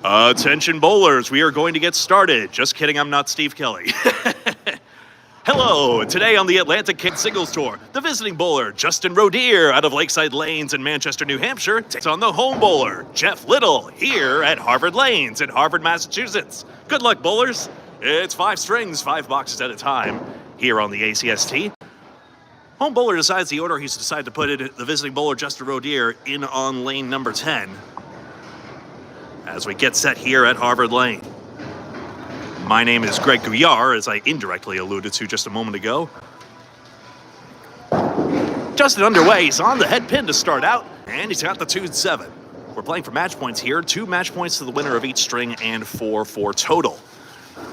Attention bowlers, we are going to get started. Just kidding, I'm not Steve Kelly. Hello, today on the Atlantic Kid Singles Tour, the visiting bowler, Justin Rodier, out of Lakeside Lanes in Manchester, New Hampshire, takes on the home bowler, Jeff Little, here at Harvard Lanes in Harvard, Massachusetts. Good luck, bowlers. It's 5 strings, 5 boxes at a time, here on the ACST. Home bowler decides the order he's decided to put it, the visiting bowler, Justin Rodier, in on lane number 10. As we get set here at Harvard Lane. My name is Greg Gouillart, as I indirectly alluded to just a moment ago. Justin underway, he's on the head pin to start out, and he's got the 2-7. We're playing for match points here, 2 match points to the winner of each string and 4 for total.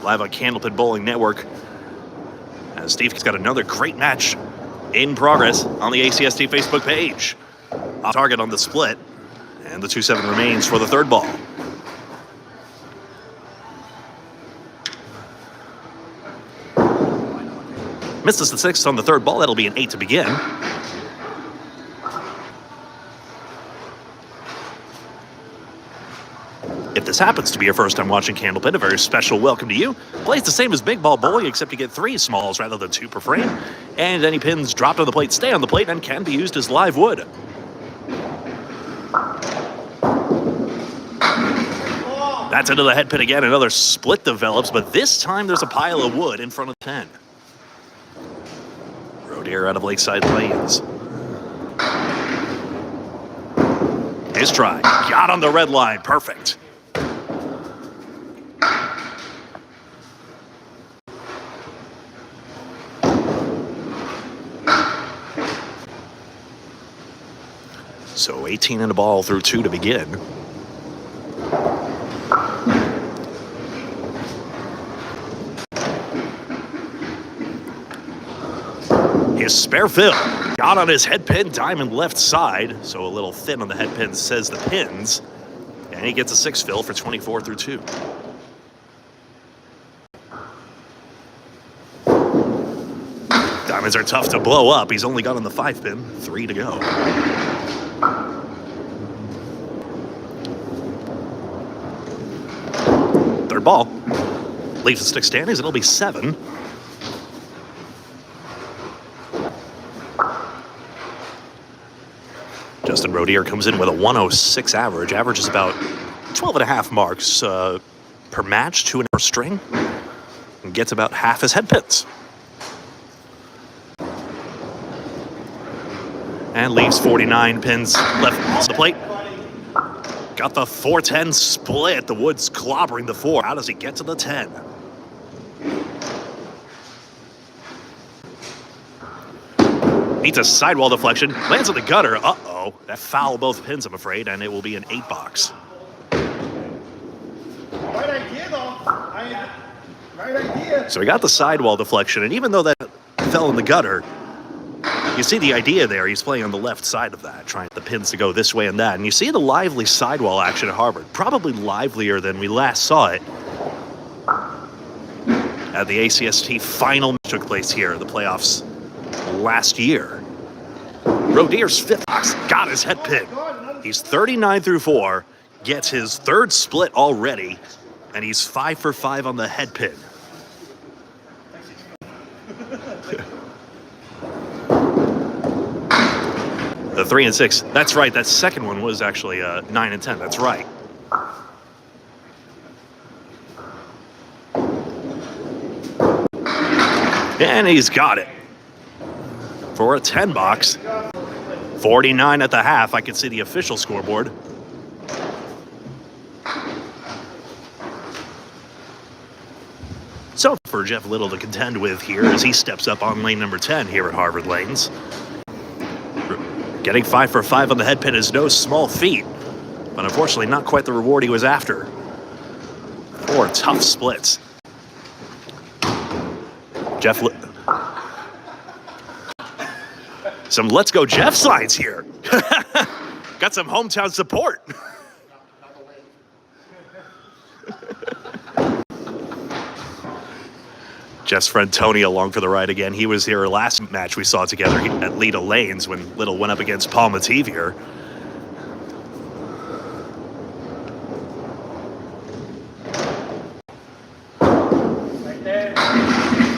Live on Candlepin Bowling Network. As Steve's got another great match in progress on the ACST Facebook page. Off target on the split, and the 2-7 remains for the third ball. Misses the 6th on the third ball. That'll be an 8 to begin. If this happens to be your first time watching Candlepin, a very special welcome to you. Plays the same as big ball bowling, except you get 3 smalls rather than 2 per frame. And any pins dropped on the plate stay on the plate and can be used as live wood. That's into the head pin again. Another split develops, but this time there's a pile of wood in front of the 10. Rodier out of Lakeside Lanes. His try. Got on the red line. Perfect. So 18 in a ball through 2 to begin. His spare fill. Got on his head pin, diamond left side. So a little thin on the head pin, says the pins. And he gets a 6 fill for 24 through 2. Diamonds are tough to blow up. He's only got on the 5 pin. 3 to go. Third ball. Leaves the stick standings. It'll be 7. Justin Rodier comes in with a 106 average. Average is about 12.5 marks per match, 2 per string, and gets about half his head pins. And leaves 49 pins left on the plate. Got the 4-10 split. The wood's clobbering the 4. How does he get to the 10? Needs a sidewall deflection. Lands on the gutter. Uh-oh. That foul both pins, I'm afraid, and it will be an 8 box. Right idea, though. Right idea. So he got the sidewall deflection, and even though that fell in the gutter, you see the idea there. He's playing on the left side of that, trying the pins to go this way and that. And you see the lively sidewall action at Harvard. Probably livelier than we last saw it at the ACST final match took place here in the playoffs last year. Rodier's 5th box got his head pin. He's 39 through 4, gets his 3rd split already, and he's 5 for 5 on the head pin. The 3 and 6. That's right. That second one was actually 9 and 10. That's right. And he's got it. For a 10 box. 49 at the half. I can see the official scoreboard. So for Jeff Little to contend with here as he steps up on lane number 10 here at Harvard Lanes. Getting 5 for 5 on the head pin is no small feat, but unfortunately not quite the reward he was after. 4 tough splits. Some Let's Go Jeff signs here. Got some hometown support. Jeff's friend Tony along for the ride again. He was here last match we saw together at Leda Lanes when Little went up against Paul Mativier.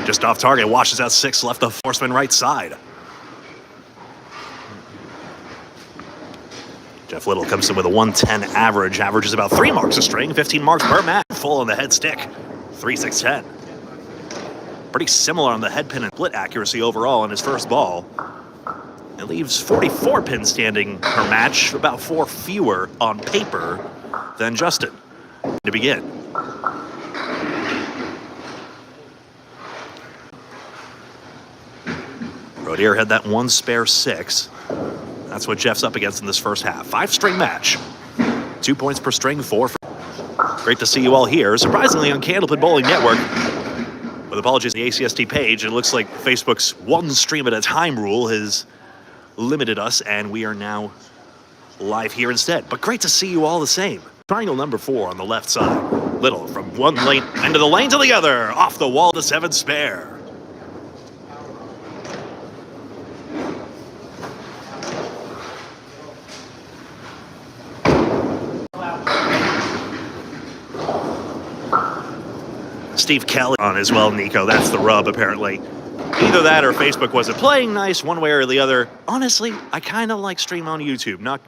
Just off target, washes out 6, left the horseman right side. Jeff Little comes in with a 110 average. Averages about 3 marks a string, 15 marks per match. Full on the head stick, 3-6-10. Pretty similar on the head pin and split accuracy overall in his first ball. It leaves 44 pins standing per match, about 4 fewer on paper than Justin. To begin. Rodier had that 1 spare 6. That's what Jeff's up against in this first half. 5-string match. 2 points per string, 4 for... Great to see you all here. Surprisingly on Candlepin Bowling Network. With apologies to the ACST page, it looks like Facebook's 1 stream at a time rule has limited us, and we are now live here instead. But great to see you all the same. Triangle number 4 on the left side. Little from one lane, end of the lane to the other. Off the wall, the 7 spare. Steve Kelly on as well, Nico. That's the rub, apparently. Either that or Facebook wasn't playing nice one way or the other. Honestly, I kind of like stream on YouTube. Not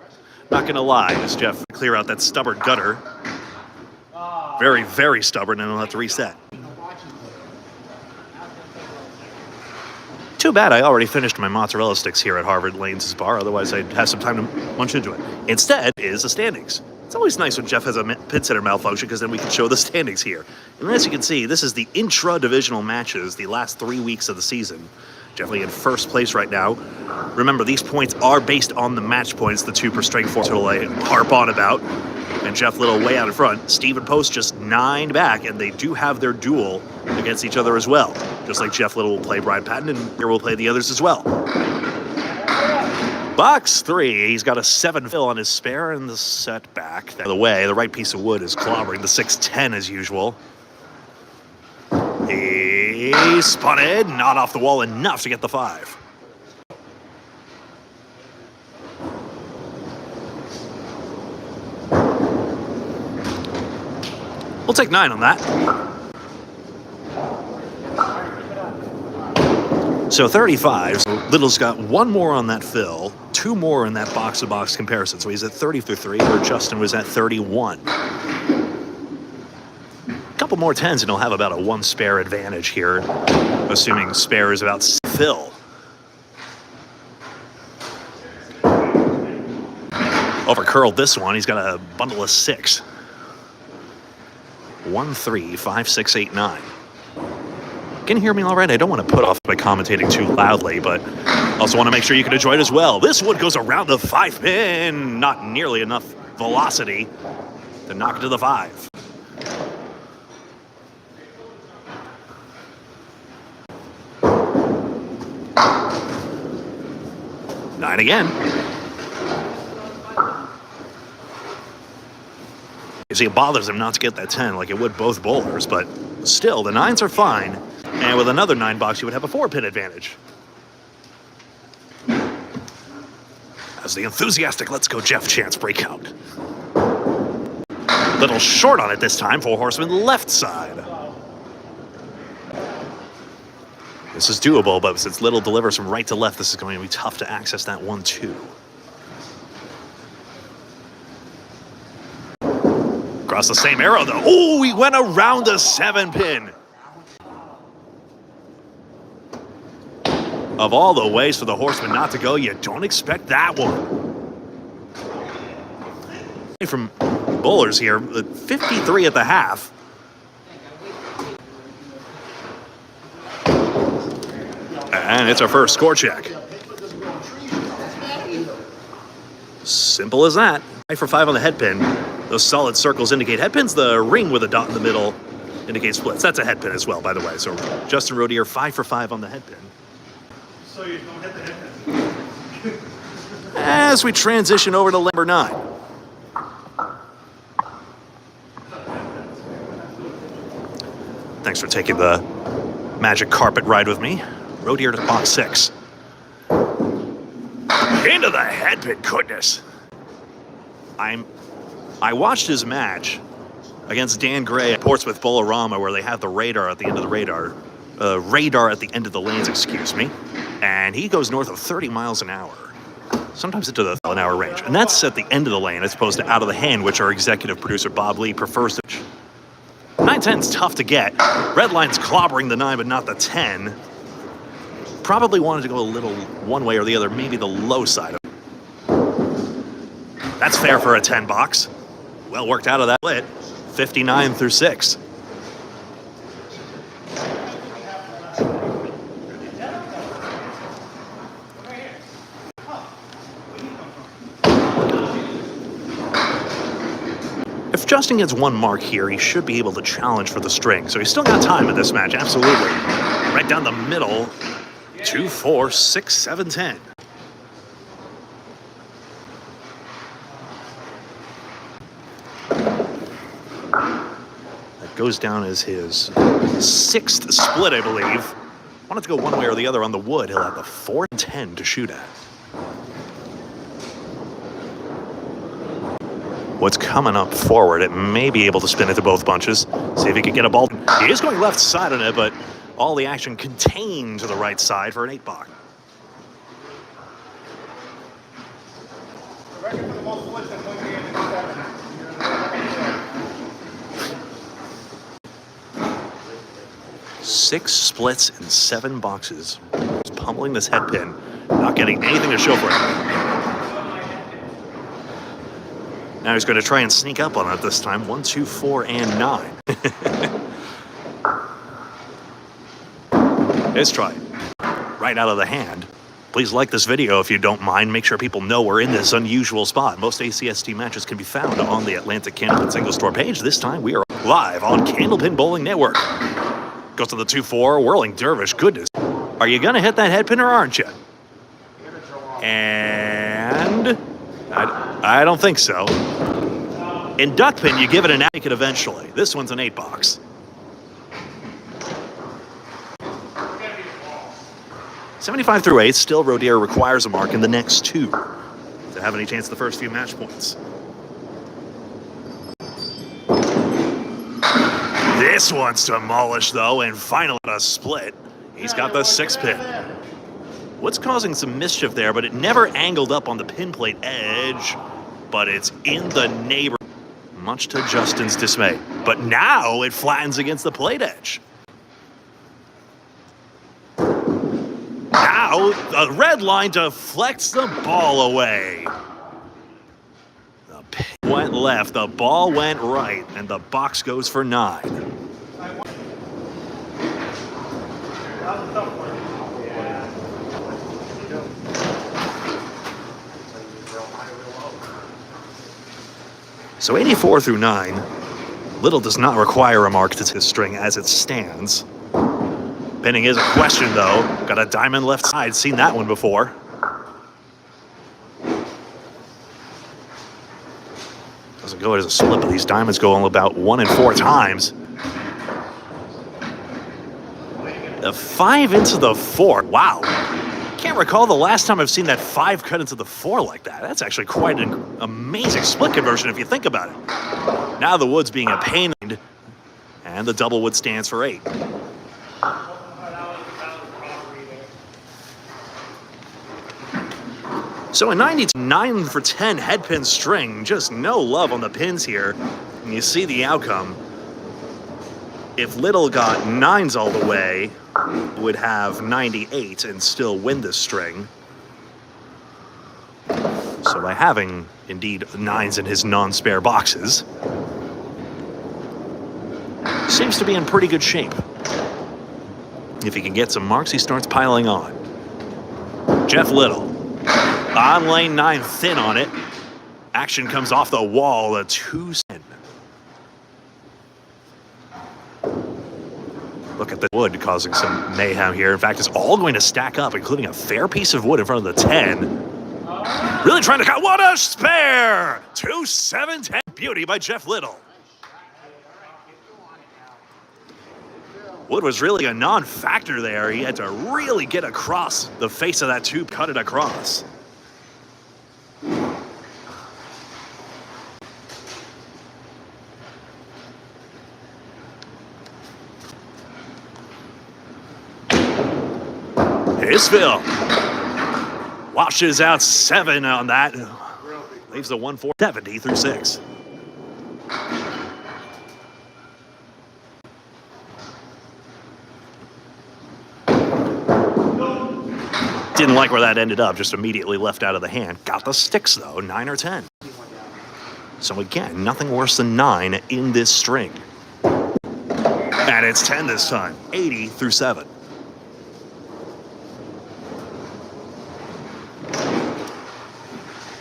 gonna lie, as Jeff clear out that stubborn gutter. Very, very stubborn, and I'll have to reset. Too bad I already finished my mozzarella sticks here at Harvard Lanes' bar, otherwise I'd have some time to munch into it. Instead is the standings. It's always nice when Jeff has a pin center malfunction because then we can show the standings here. And as you can see, this is the intra-divisional matches, the last 3 weeks of the season. Definitely in first place right now. Remember, these points are based on the match points, the 2 per string, 4 total I harp on about. And Jeff Little way out in front. Steven Post just 9 back, and they do have their duel against each other as well. Just like Jeff Little will play Brian Patton, and here will play the others as well. Box 3, he's got a 7 fill on his spare and the set back. By the way, the right piece of wood is clobbering the 6-10 as usual. He spun it, not off the wall enough to get the 5. We'll take 9 on that. So 35, so Little's got 1 more on that fill, 2 more in that box-to-box comparison. So he's at 33, where Justin was at 31. A couple more 10s and he'll have about a 1 spare advantage here, assuming spare is about fill. Over curled this one, he's got a bundle of 6. 1, 3, 5, 6, 8, 9. Can you hear me all right? I don't want to put off by commentating too loudly, but also want to make sure you can enjoy it as well. This one goes around the 5 pin. Not nearly enough velocity to knock it to the 5. Nine again. You see, it bothers him not to get that 10 like it would both bowlers, but still, the 9s are fine. And with another 9 box, you would have a 4 pin advantage. As the enthusiastic Let's Go Jeff chants break out. Little short on it this time, 4 horsemen left side. This is doable, but since Little delivers from right to left, this is going to be tough to access that 1-2. Across the same arrow, though. Oh, he went around the 7 pin. Of all the ways for the horseman not to go, you don't expect that one. From bowlers here, 53 at the half. And it's our first score check. Simple as that. 5 for 5 on the head pin. Those solid circles indicate head pins. The ring with a dot in the middle indicates splits. That's a head pin as well, by the way. So Justin Rodier, 5 for 5 on the head pin. So you don't hit the head pin. As we transition over to number 9. Thanks for taking the magic carpet ride with me. Rodier to box 6. Into the head pin, goodness. I watched his match against Dan Gray at Portsmouth Bowlerama, where they have the radar at the end of the radar. radar at the end of the lanes, excuse me. And he goes north of 30 miles an hour. Sometimes into the mile-an-hour range. And that's at the end of the lane as opposed to out of the hand, which our executive producer Bob Lee prefers to. 910's tough to get. Red line's clobbering the 9, but not the 10. Probably wanted to go a little one way or the other, maybe the low side of it. That's fair for a 10 box. Well worked out of that split. 59 through 6. If Justin gets one mark here, he should be able to challenge for the string. So he's still got time in this match, absolutely. Right down the middle. 2, 4, 6, 7, 10. That goes down as his 6th split, I believe. Wanted to go one way or the other on the wood. He'll have the 4 and 10 to shoot at. What's coming up forward, it may be able to spin it to both bunches. See if he can get a ball. He is going left side on it, but all the action contained to the right side for an 8 box. Six splits in 7 boxes. He's pummeling this head pin, not getting anything to show for it. Now he's going to try and sneak up on it this time. 1, 2, 4, and 9. His try. Right out of the hand. Please like this video if you don't mind. Make sure people know we're in this unusual spot. Most ACST matches can be found on the Atlantic Candlepin single store page. This time we are live on Candlepin Bowling Network. Goes to the 2-4, whirling dervish. Goodness. Are you going to hit that head pin or aren't you? And I don't think so. In duck pin, you give it an etiquette eventually. This one's an 8 box. $75 through 8, still Rodier requires a mark in the next 2 to have any chance at the first few match points. This one's demolished though, and finally a split. He's got the 6 pin. What's causing some mischief there, but it never angled up on the pin plate edge, but it's in the neighborhood, much to Justin's dismay. But now it flattens against the plate edge. Now the red line deflects the ball away. The pin went left, the ball went right, and the box goes for 9. So 84 through 9, Little does not require a mark to his string as it stands. Pinning is a question though. Got a diamond left side, seen that one before. Doesn't go as a slip, but these diamonds go on about 1 and 4 times. The 5 into the 4, wow. Can't recall the last time I've seen that 5 cut into the 4 like that. That's actually quite an amazing split conversion if you think about it. Now the wood's being a pain, and the double wood stands for 8. So a 99 for 10 head pin string, just no love on the pins here. And you see the outcome. If Little got 9s all the way, would have 98 and still win this string. So by having, indeed, 9s in his non-spare boxes, seems to be in pretty good shape. If he can get some marks, he starts piling on. Jeff Little, on lane 9, thin on it. Action comes off the wall, a 2-10. Look at the wood causing some mayhem here. In fact, it's all going to stack up, including a fair piece of wood in front of the 10. Really trying to cut. What a spare! 2, 7, 10. Beauty by Jeff Little. Wood was really a non-factor there. He had to really get across the face of that tube, cut it across. his fill. Washes out 7 on that. Leaves the 170 through 6. Didn't like where that ended up, just immediately left out of the hand. Got the sticks though, 9 or 10. So again, nothing worse than 9 in this string. And it's 10 this time, 80 through 7.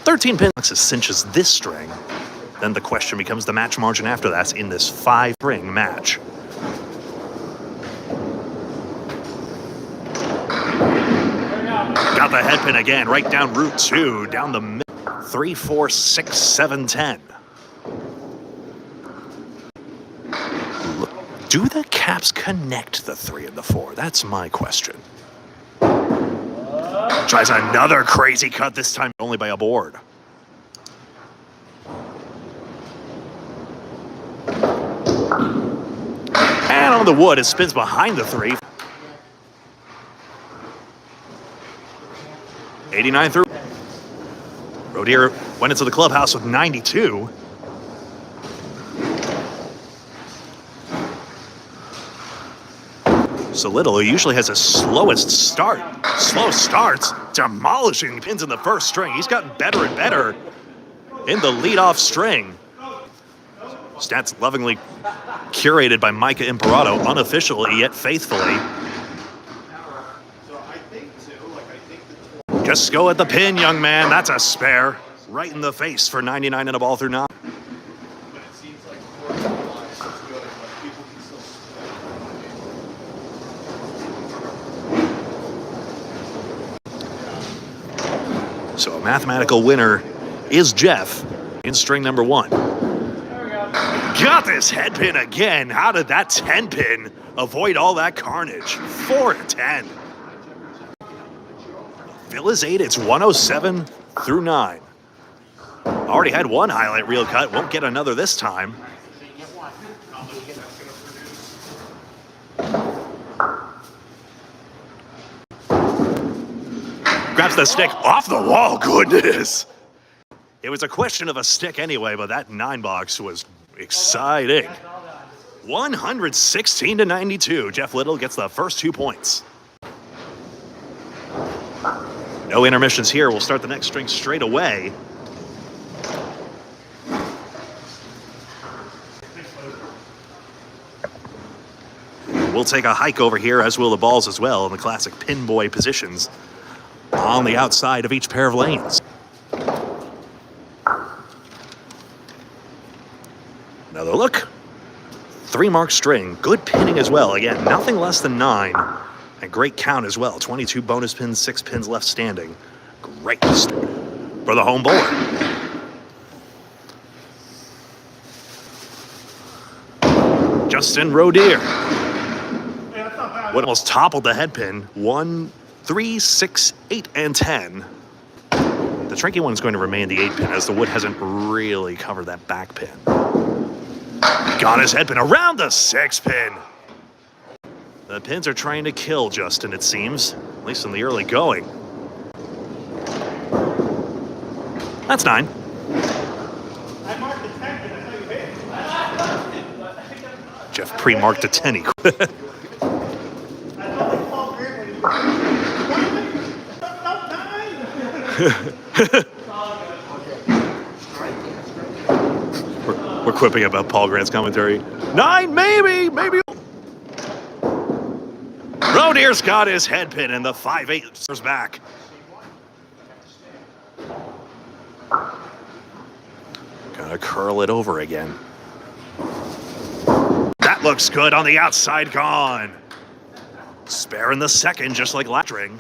$13 pin cinches this string. Then the question becomes the match margin after that in this 5-string match. Got the head pin again, right down route 2, down the middle. 3, 4, 6, 7, 10. Do the caps connect the 3 and the 4? That's my question. Tries another crazy cut, this time only by a board. And on the wood, it spins behind the 3. 89 through. Rodier went into the clubhouse with 92. So Little, who usually has his slow starts, demolishing pins in the first string. He's gotten better and better in the leadoff string. Stats lovingly curated by Micah Imperato, unofficially yet faithfully. Just go at the pin, young man. That's a spare. Right in the face for 99 and a ball through 9. So a mathematical winner is Jeff in string number 1. Got this head pin again. How did that 10 pin avoid all that carnage? 4 to 10. Fill is 8. It's 107 through 9. Already had one highlight reel cut. Won't get another this time. Grabs the stick off the wall. Goodness. It was a question of a stick anyway, but that 9 box was exciting. 116 to 92. Jeff Little gets the first 2 points. No intermissions here. We'll start the next string straight away. We'll take a hike over here, as will the balls as well, in the classic pin boy positions on the outside of each pair of lanes. Another look. 3-mark string. Good pinning as well. Again, nothing less than 9. And great count as well. 22 bonus pins, 6 pins left standing. Great for the home bowler. Justin Rodier. What almost toppled the head pin. 1, 3, 6, 8, and 10. The tricky one is going to remain the 8 pin, as the wood hasn't really covered that back pin. Got his head pin around the 6 pin. The pins are trying to kill Justin, it seems, at least in the early going. That's 9. I marked the 10 and I thought you hit. Jeff pre-marked a 10. I thought they called Grant when he was We're quipping about Paul Grant's commentary. 9, maybe. Rodier's got his head pin and the 5-8 is back. Gonna curl it over again. That looks good on the outside, gone. Spare in the second, just like last string.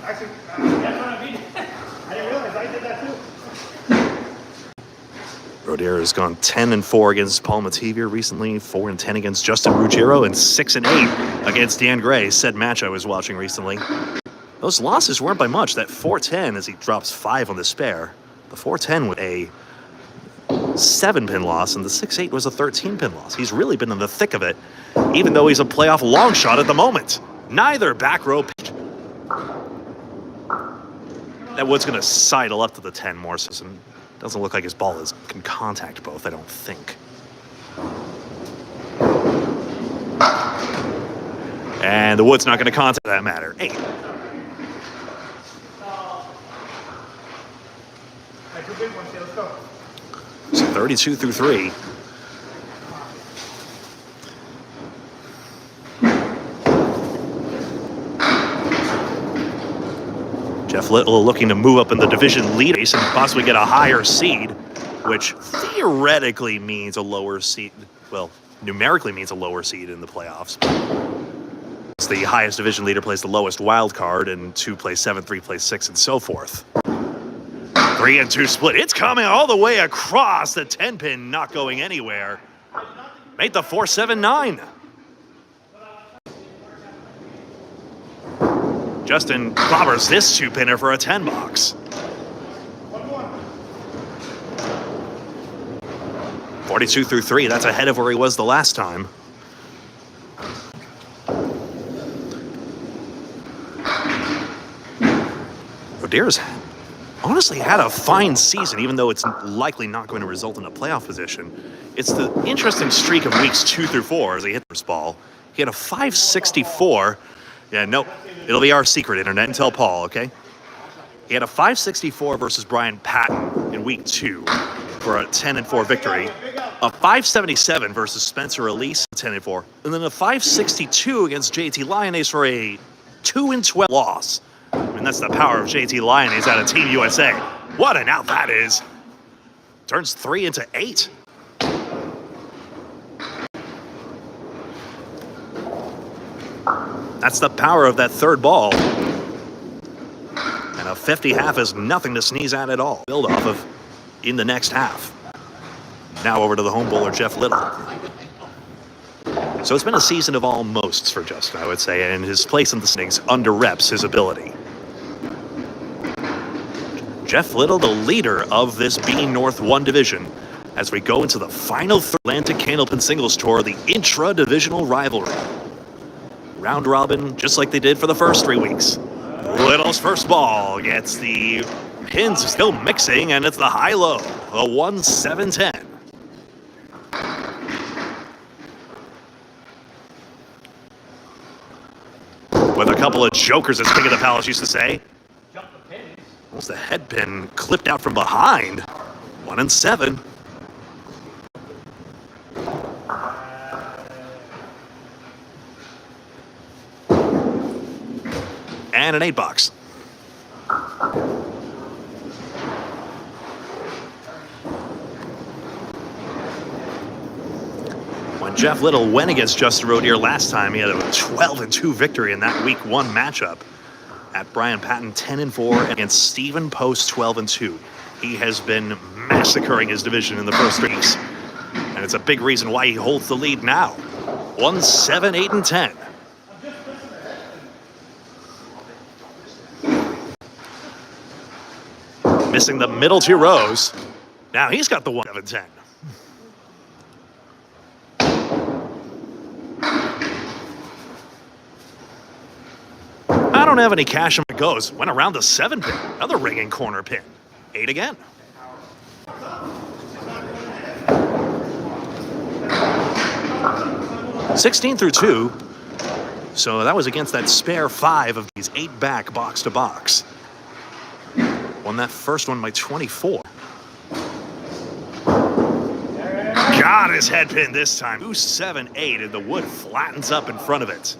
Actually, that's what I mean. I didn't realize I did that too. Rodier has gone 10-4 against Paul Mativier recently, 4-10 against Justin Ruggiero, and 6-8 against Dan Gray, said match I was watching recently. Those losses weren't by much. That 4-10 as he drops 5 on the spare. The 4-10 with a 7-pin loss, and the 6-8 was a 13-pin loss. He's really been in the thick of it, even though he's a playoff long shot at the moment. Neither back row pitch. That Wood's going to sidle up to the 10 more, so it doesn't look like his ball can contact both, I don't think. And the Wood's not going to contact that matter. 8. So 32 through 3. Jeff Little looking to move up in the division lead race and possibly get a higher seed, which theoretically means a lower seed. Well, numerically means a lower seed in the playoffs. It's the highest division leader plays the lowest wild card, and 2 plays 7, 3 plays 6, and so forth. 3 and 2 split. It's coming all the way across the 10-pin, not going anywhere. Made the 4-7-9. Justin clobbers this 2-pinner for a 10 box. 42 through 3. That's ahead of where he was the last time. Rodier's honestly had a fine season, even though it's likely not going to result in a playoff position. It's the interesting streak of weeks 2 through 4 as he hit the first ball. He had a 564. Yeah, no, it'll be our secret, internet, and tell Paul, okay? He had a 564 versus Brian Patton in week 2 for a 10-4 victory. A 577 versus Spencer Elise, 10-4. And then a 562 against JT Lyonnais for a 2-12 loss. I mean, that's the power of JT Lyonnais out of Team USA. What an out that is. Turns 3 into 8. That's the power of that third ball. And a 50 half is nothing to sneeze at all. Build off of in the next half. Now over to the home bowler, Jeff Little. So it's been a season of almosts for Justin, I would say, and his place in the standings under-reps his ability. Jeff Little, the leader of this B North 1 division, as we go into the final Atlantic Candlepin Singles Tour, the intra-divisional rivalry. Round robin, just like they did for the first 3 weeks. Little's first ball gets the pins still mixing, and it's the high-low, a 1-7-10. With a couple of jokers, as King of the Palace used to say. Almost the head pin clipped out from behind. 1-7. And an 8 box. When Jeff Little went against Justin Rodier last time, he had a 12-2 victory in that week 1 matchup. At Brian Patton, 10-4, against Stephen Post, 12-2. He has been massacring his division in the first 3 weeks. And it's a big reason why he holds the lead now. 1-7, 8, and 10. Missing the middle 2 rows. Now he's got the 1-7-10. I don't have any cash when it goes. Went around the 7 pin. Another ringing corner pin. 8 again. $16 through 2. So that was against that spare 5 of these 8 back box to box. Won that first one by 24. Got his head pin this time. 2-7-8, and the wood flattens up in front of it.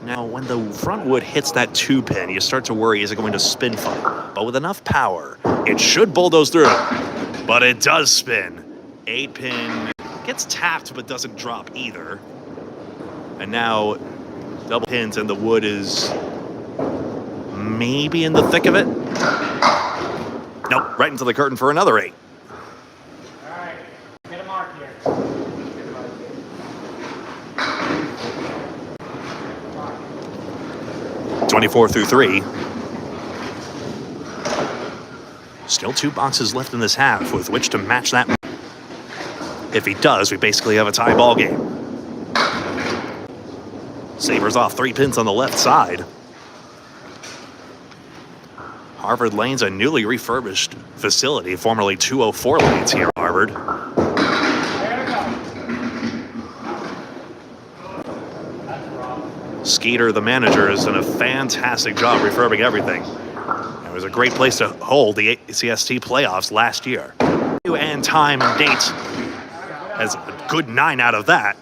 Now, when the front wood hits that 2 pin, you start to worry, is it going to spin fine? But with enough power, it should bulldoze through. But it does spin. 8 pin gets tapped, but doesn't drop either. And now, double pins, and the wood is maybe in the thick of it. Nope, right into the curtain for another 8. All right, get a mark here. 24 through 3. Still 2 boxes left in this half with which to match that. If he does, we basically have a tie ball game. Sabres off 3 pins on the left side. Harvard Lane's a newly refurbished facility, formerly 204 Lanes here at Harvard. Skeeter, the manager, has done a fantastic job refurbing everything. It was a great place to hold the ACST playoffs last year. And time and date, as a good 9 out of that,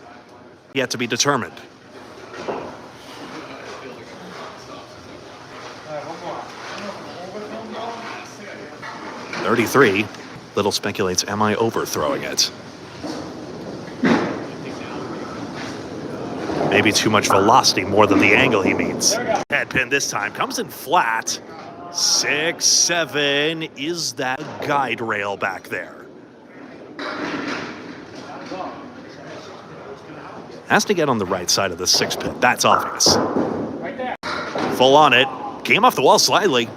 yet to be determined. .33. Little speculates, am I overthrowing it? Maybe too much velocity more than the angle he means. Head pin this time comes in flat. 6-7. Is that guide rail back there? Has to get on the right side of the 6 pin. That's obvious. Full on it. Came off the wall slightly.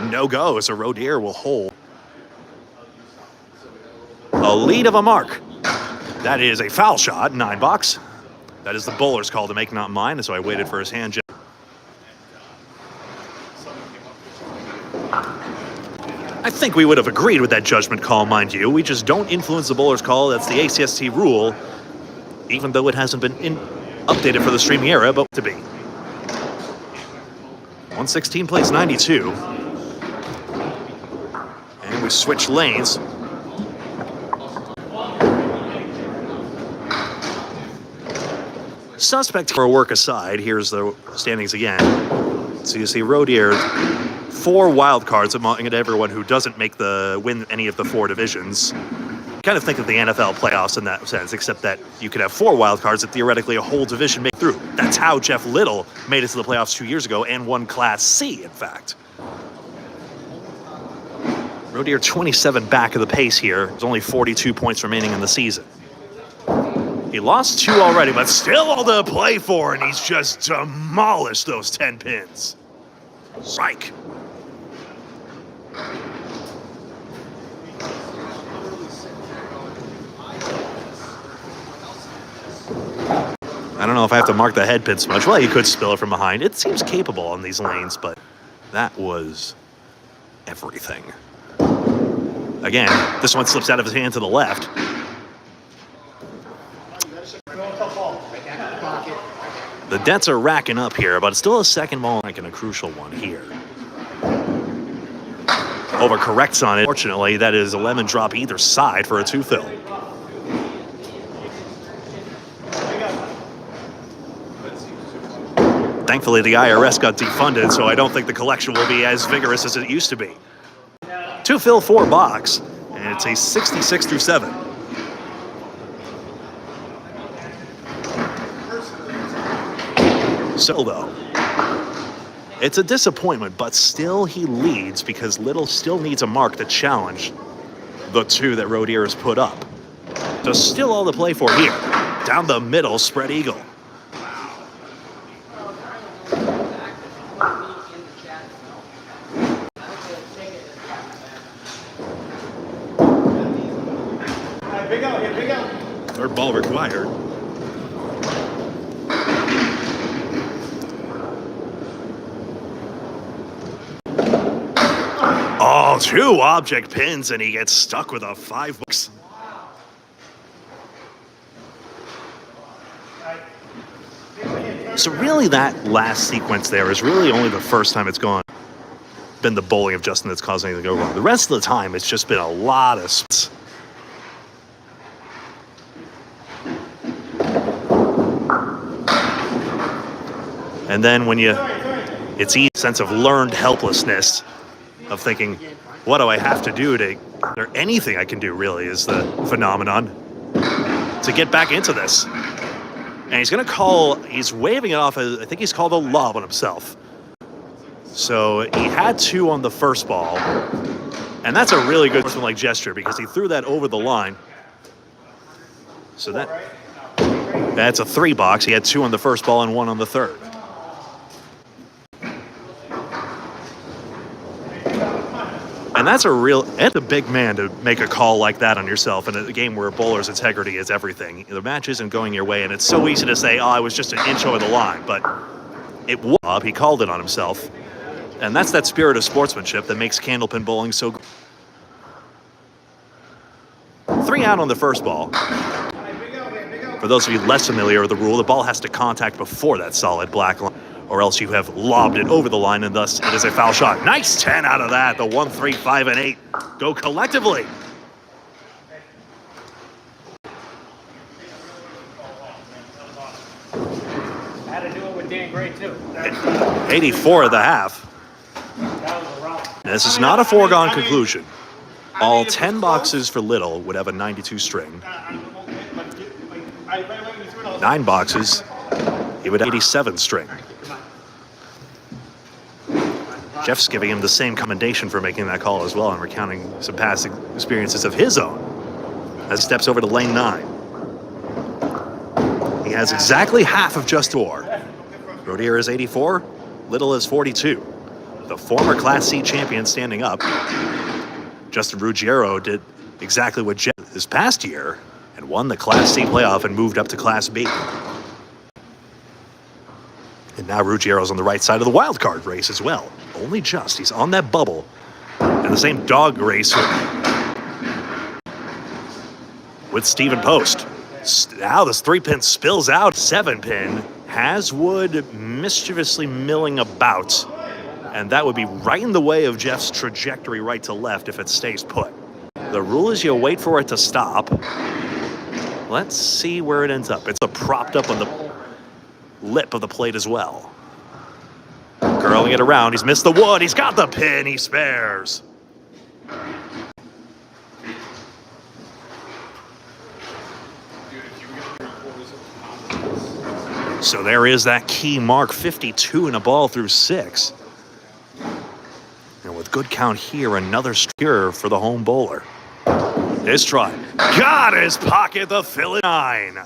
No go, so Rodier will hold. A lead of a mark. That is a foul shot, 9 bucks. That is the bowler's call to make, not mine, so I waited for his hand. I think we would have agreed with that judgment call, mind you. We just don't influence the bowler's call. That's the ACST rule, even though it hasn't been updated for the streaming era, but to be. 116 plays 92. And we switch lanes. Suspect for a work aside. Here's the standings again. So you see Rodier, 4 wild cards among everyone who doesn't win any of the 4 divisions. Kind of think of the NFL playoffs in that sense, except that you could have 4 wild cards that theoretically a whole division make through. That's how Jeff Little made it to the playoffs 2 years ago and won Class C, in fact. Rodier 27 back of the pace here. There's only 42 points remaining in the season. He lost 2 already, but still all to play for, and he's just demolished those 10 pins. Strike. I don't know if I have to mark the head pin so much. Well, you could spill it from behind. It seems capable on these lanes, but that was everything. Again, this one slips out of his hand to the left. The debts are racking up here, but it's still a second ball and a crucial one here. Overcorrects on it. Fortunately, that is a lemon drop either side for a 2-fill. Thankfully, the IRS got defunded, so I don't think the collection will be as vigorous as it used to be. 2-fill, 4 box, and it's a 66-7. So, though, it's a disappointment, but still he leads because Little still needs a mark to challenge the 2 that Rodier has put up. So still all to play for here. Down the middle, spread eagle. Third ball required. Oh, 2 object pins, and he gets stuck with a 5 bucks. So really that last sequence there is really only the first time it's been the bowling of Justin that's caused anything to go wrong. The rest of the time, it's just been a lot of spots. And then when it's a sense of learned helplessness of thinking, what do I have to do or anything I can do really is the phenomenon to get back into this. And he's waving it off as, I think he's called a lob on himself. So he had 2 on the first ball, and that's a really good sportsmanlike gesture because he threw that over the line. So that's a 3 box. He had 2 on the first ball and 1 on the third. And And that's a big man to make a call like that on yourself in a game where a bowler's integrity is everything. The match isn't going your way, and it's so easy to say, oh, I was just an inch over the line, but it was. He called it on himself. And that's that spirit of sportsmanship that makes Candlepin bowling so good. 3 out on the first ball. For those of you less familiar with the rule, the ball has to contact before that solid black line, or else you have lobbed it over the line, and thus it is a foul shot. Nice 10 out of that. The 1, 3, 5, and 8 go collectively. Had to do it with Dan Gray, too. 84 of the half. That was a round. This is not a foregone conclusion. All 10 boxes for Little would have a 92 string. 9 boxes, he would have 87 string. Jeff's giving him the same commendation for making that call as well and recounting some past experiences of his own as he steps over to lane 9. He has exactly half of Just Or. Rodier is 84, Little is 42. The former Class C champion standing up. Justin Ruggiero did exactly what Jeff did this past year and won the Class C playoff and moved up to Class B. And now Ruggiero's on the right side of the wild card race as well. Only just. He's on that bubble. And the same dog race with Stephen Post. Now this 3-pin spills out. 7-pin has Wood mischievously milling about. And that would be right in the way of Jeff's trajectory right to left if it stays put. The rule is you wait for it to stop. Let's see where it ends up. It's propped up on the lip of the plate as well. Curling it around. He's missed the wood. He's got the pin. He spares. So there is that key mark, 52 in a ball through 6. And with good count here, another steer for the home bowler. This try. Got his pocket, the fill 9.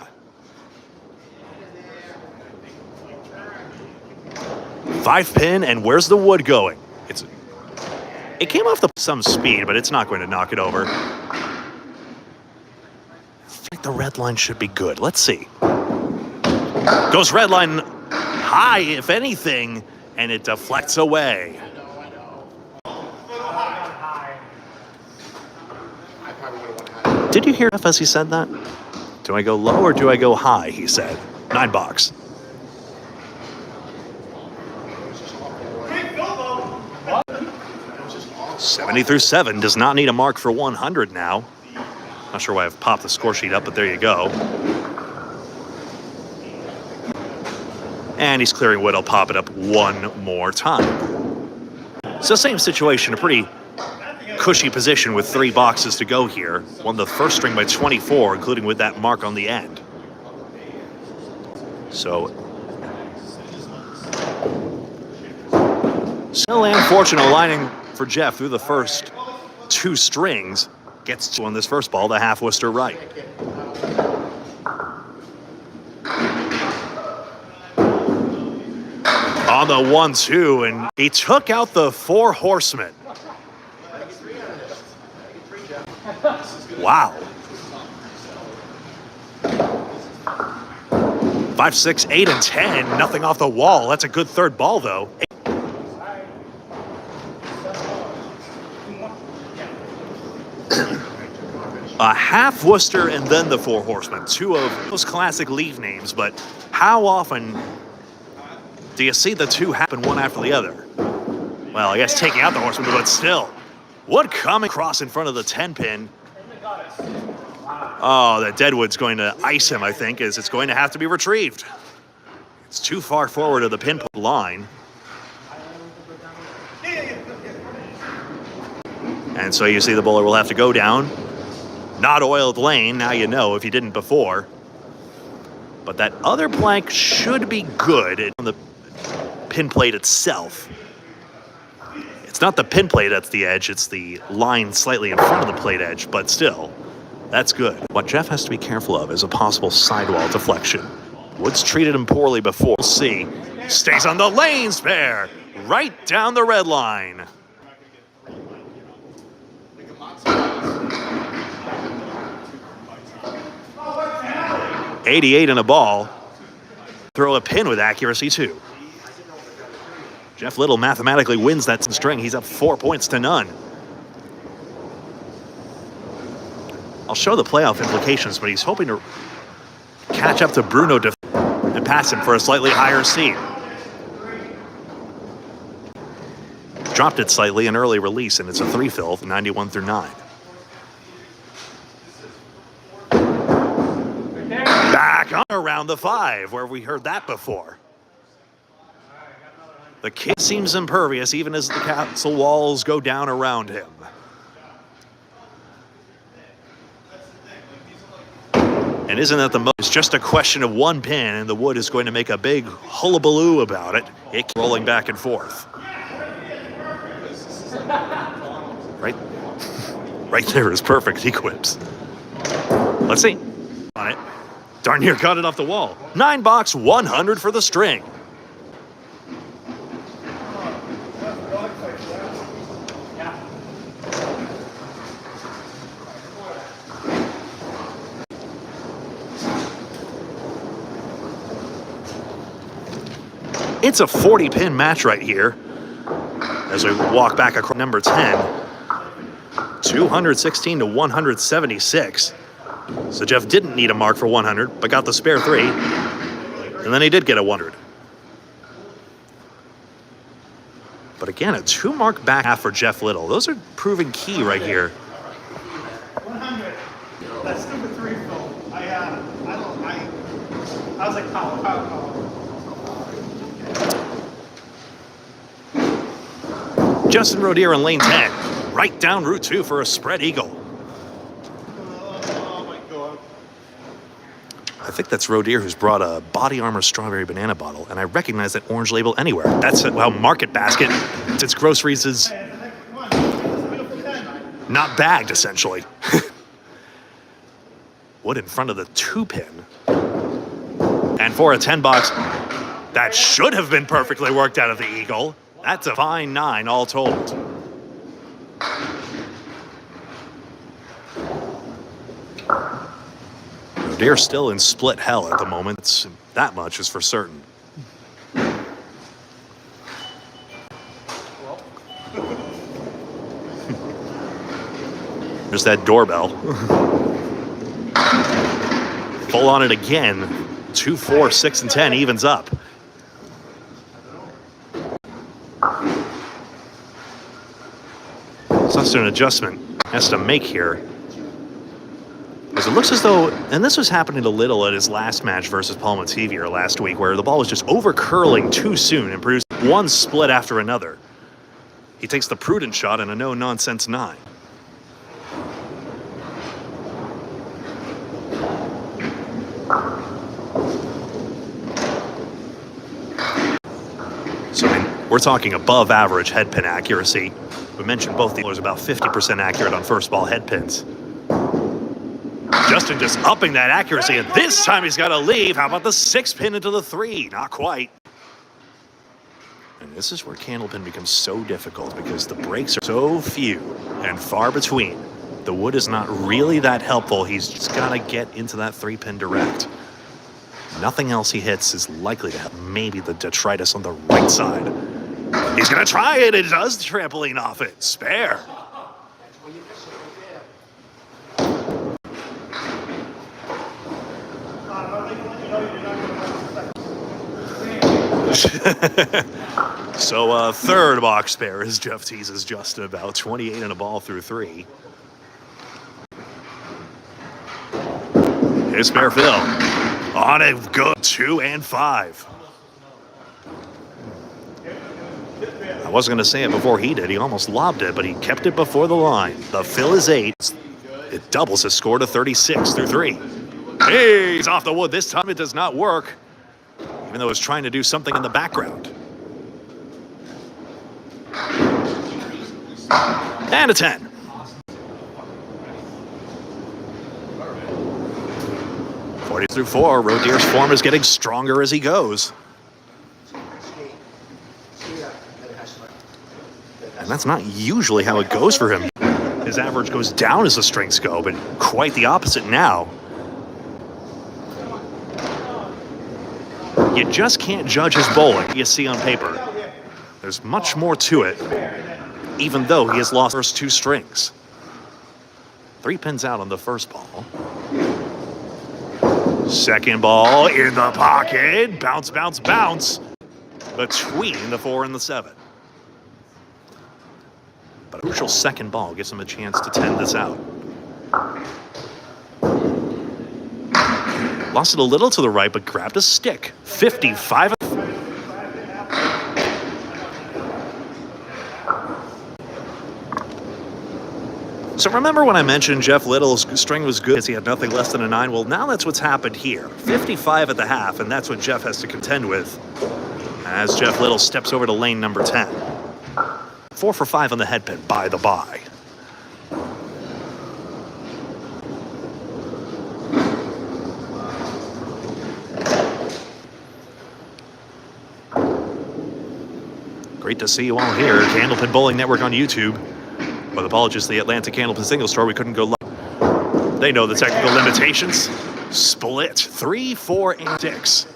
5-pin, and where's the wood going? It came off some speed, but it's not going to knock it over. I think the red line should be good. Let's see. Goes red line high, if anything, and it deflects away. Did you hear F as he said that? Do I go low or do I go high, he said. 9 box. $70 through 7 does not need a mark for 100 now. Not sure why I've popped the score sheet up, but there you go. And he's clearing wood. I'll pop it up one more time. So same situation, a pretty cushy position with 3 boxes to go here. Won the first string by 24, including with that mark on the end. So still unfortunate aligning for Jeff through the first 2 strings. Gets to on this first ball, the half Worcester right. On the 1-2, and he took out the 4 horsemen. Wow. 5, 6, 8, and 10. Nothing off the wall. That's a good third ball, though. A half Worcester and then the 4 horsemen. 2 of those classic leave names, but how often do you see the 2 happen one after the other? Well, I guess taking out the horseman, but still. Wood coming across in front of the 10-pin. Oh, the Deadwood's going to ice him, I think, as it's going to have to be retrieved. It's too far forward of the pin line. And so you see the bowler will have to go down. Not oiled lane, now you know if you didn't before. But that other blank should be good on the pin plate itself. It's not the pin plate that's the edge, it's the line slightly in front of the plate edge, but still, that's good. What Jeff has to be careful of is a possible sidewall deflection. Woods treated him poorly before. We'll see. Stays on the lane spare, right down the red line. 88 and a ball. Throw a pin with accuracy, too. Jeff Little mathematically wins that string. He's up 4 points to none. I'll show the playoff implications, but he's hoping to catch up to Bruno and pass him for a slightly higher seed. Dropped it slightly, an early release, and it's a 3-fill, 91 through 9. Back on around the 5, where we heard that before. The kid seems impervious even as the castle walls go down around him. And isn't that the most? It's just a question of one pin, and the wood is going to make a big hullabaloo about it. It keeps rolling back and forth. Right there is perfect, he quips. Let's see. On it. Darn near got it off the wall. 9 box, 100 for the string. It's a 40-pin match right here. As we walk back across number 10. 216 to 176. So Jeff didn't need a mark for 100, but got the spare 3. And then he did get a 100. But again, a 2-mark back half for Jeff Little. Those are proving key right here. 100. That's number 3, Phil. I was like, power. Justin Rodier in lane 10. Right down Route 2 for a spread eagle. Oh my God. I think that's Rodier who's brought a Body Armor strawberry banana bottle, and I recognize that orange label anywhere. That's how Market Basket, its groceries is not bagged, essentially. Wood in front of the 2-pin. And for a 10 box, that should have been perfectly worked out of the eagle. That's a fine 9 all told. Rodier still in split hell at the moment. That much is for certain. There's that doorbell. Full on it again. 2, 4, 6, and 10 evens up. Such an adjustment has to make here. As it looks as though, and this was happening to Little at his last match versus Paul Mativier last week, where the ball was just over-curling too soon and produced one split after another. He takes the prudent shot and a no-nonsense 9. So we're talking above average head pin accuracy. We mentioned both dealers about 50% accurate on first ball head pins. Justin just upping that accuracy, and this time he's got to leave. How about the 6-pin into the 3? Not quite. And this is where Candlepin becomes so difficult because the breaks are so few and far between. The wood is not really that helpful. He's just got to get into that 3-pin direct. Nothing else he hits is likely to have maybe the detritus on the right side. He's going to try it. It does trampoline off it. Spare. So a third box spare as Jeff teases Justin about 28 and a ball through 3. His spare fill. On it, go 2 and 5. I wasn't going to say it before he did. He almost lobbed it, but he kept it before the line. The fill is 8. It doubles his score to 36 through 3. Hey, he's off the wood. This time it does not work, even though it's trying to do something in the background. And a 10. Through 4, Rodier's form is getting stronger as he goes. And that's not usually how it goes for him. His average goes down as the strings go, but quite the opposite now. You just can't judge his bowling you see on paper. There's much more to it, even though he has lost the first 2 strings. 3 pins out on the first ball. Second ball in the pocket. Bounce, bounce, bounce. Between the 4 and the 7. But a crucial second ball gives him a chance to 10 this out. Lost it a little to the right, but grabbed a stick. 55. So remember when I mentioned Jeff Little's string was good because he had nothing less than a 9? Well, now that's what's happened here. 55 at the half, and that's what Jeff has to contend with as Jeff Little steps over to lane number 10. 4 for 5 on the head pin, by the by. Great to see you all here. Candlepin Bowling Network on YouTube. With apologies to the Atlanta Candlepin Single Store, we couldn't go live. They know the technical limitations. Split 3, 4, and 6.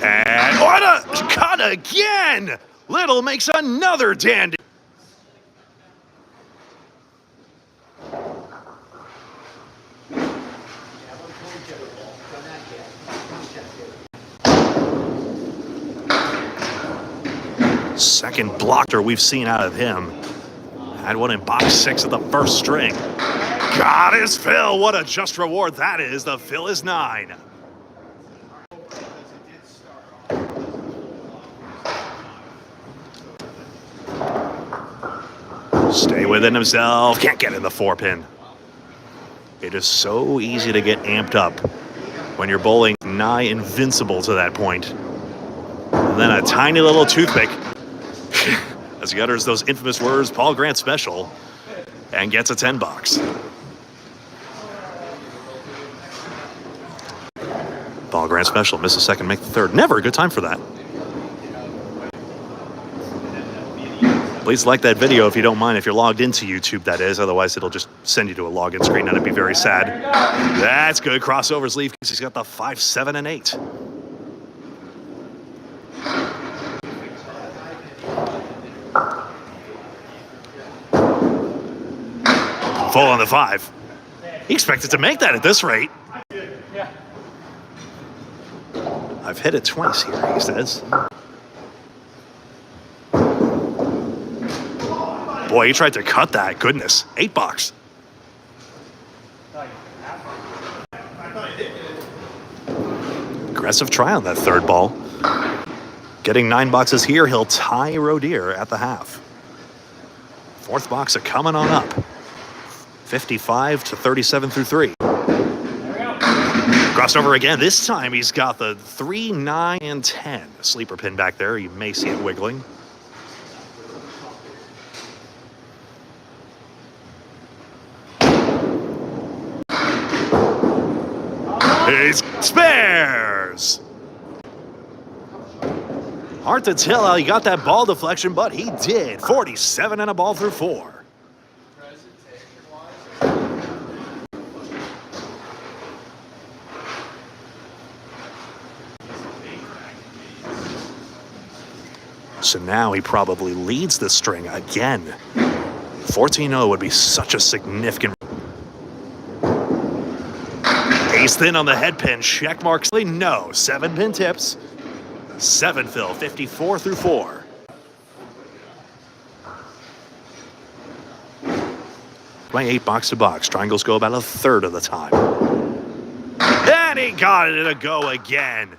And what a cut again! Little makes another dandy. Second blocker we've seen out of him. Had one in box 6 of the first string. Got his fill. What a just reward that is. The fill is 9. Stay within himself. Can't get in the 4-pin. It is so easy to get amped up when you're bowling nigh invincible to that point. And then a tiny little toothpick as he utters those infamous words, Paul Grant special, and gets a 10 box. Paul Grant special, miss a second, make the third. Never a good time for that. Please like that video if you don't mind, if you're logged into YouTube, that is. Otherwise, it'll just send you to a login screen, and it'd be very sad. That's good. Crossovers leave. He's got the 5, 7, and 8. Full on the 5. He expected to make that at this rate. I've hit it twice here, he says. Boy, he tried to cut that. Goodness. 8 box. Aggressive try on that third ball. Getting 9 boxes here, he'll tie Rodier at the half. 4th box coming on up. 55 to 37 through 3. Crossover again. This time he's got the 3, 9, and 10. Sleeper pin back there. You may see it wiggling. It's spares. Hard to tell how he got that ball deflection, but he did. 47 and a ball through 4. So now he probably leads the string again. 14-0 would be such a significant. Ace thin on the head pin. Check marks. No. 7 pin tips. 7 fill. 54 through 4. Play 8 box to box. Triangles go about a third of the time. And he got it to go again.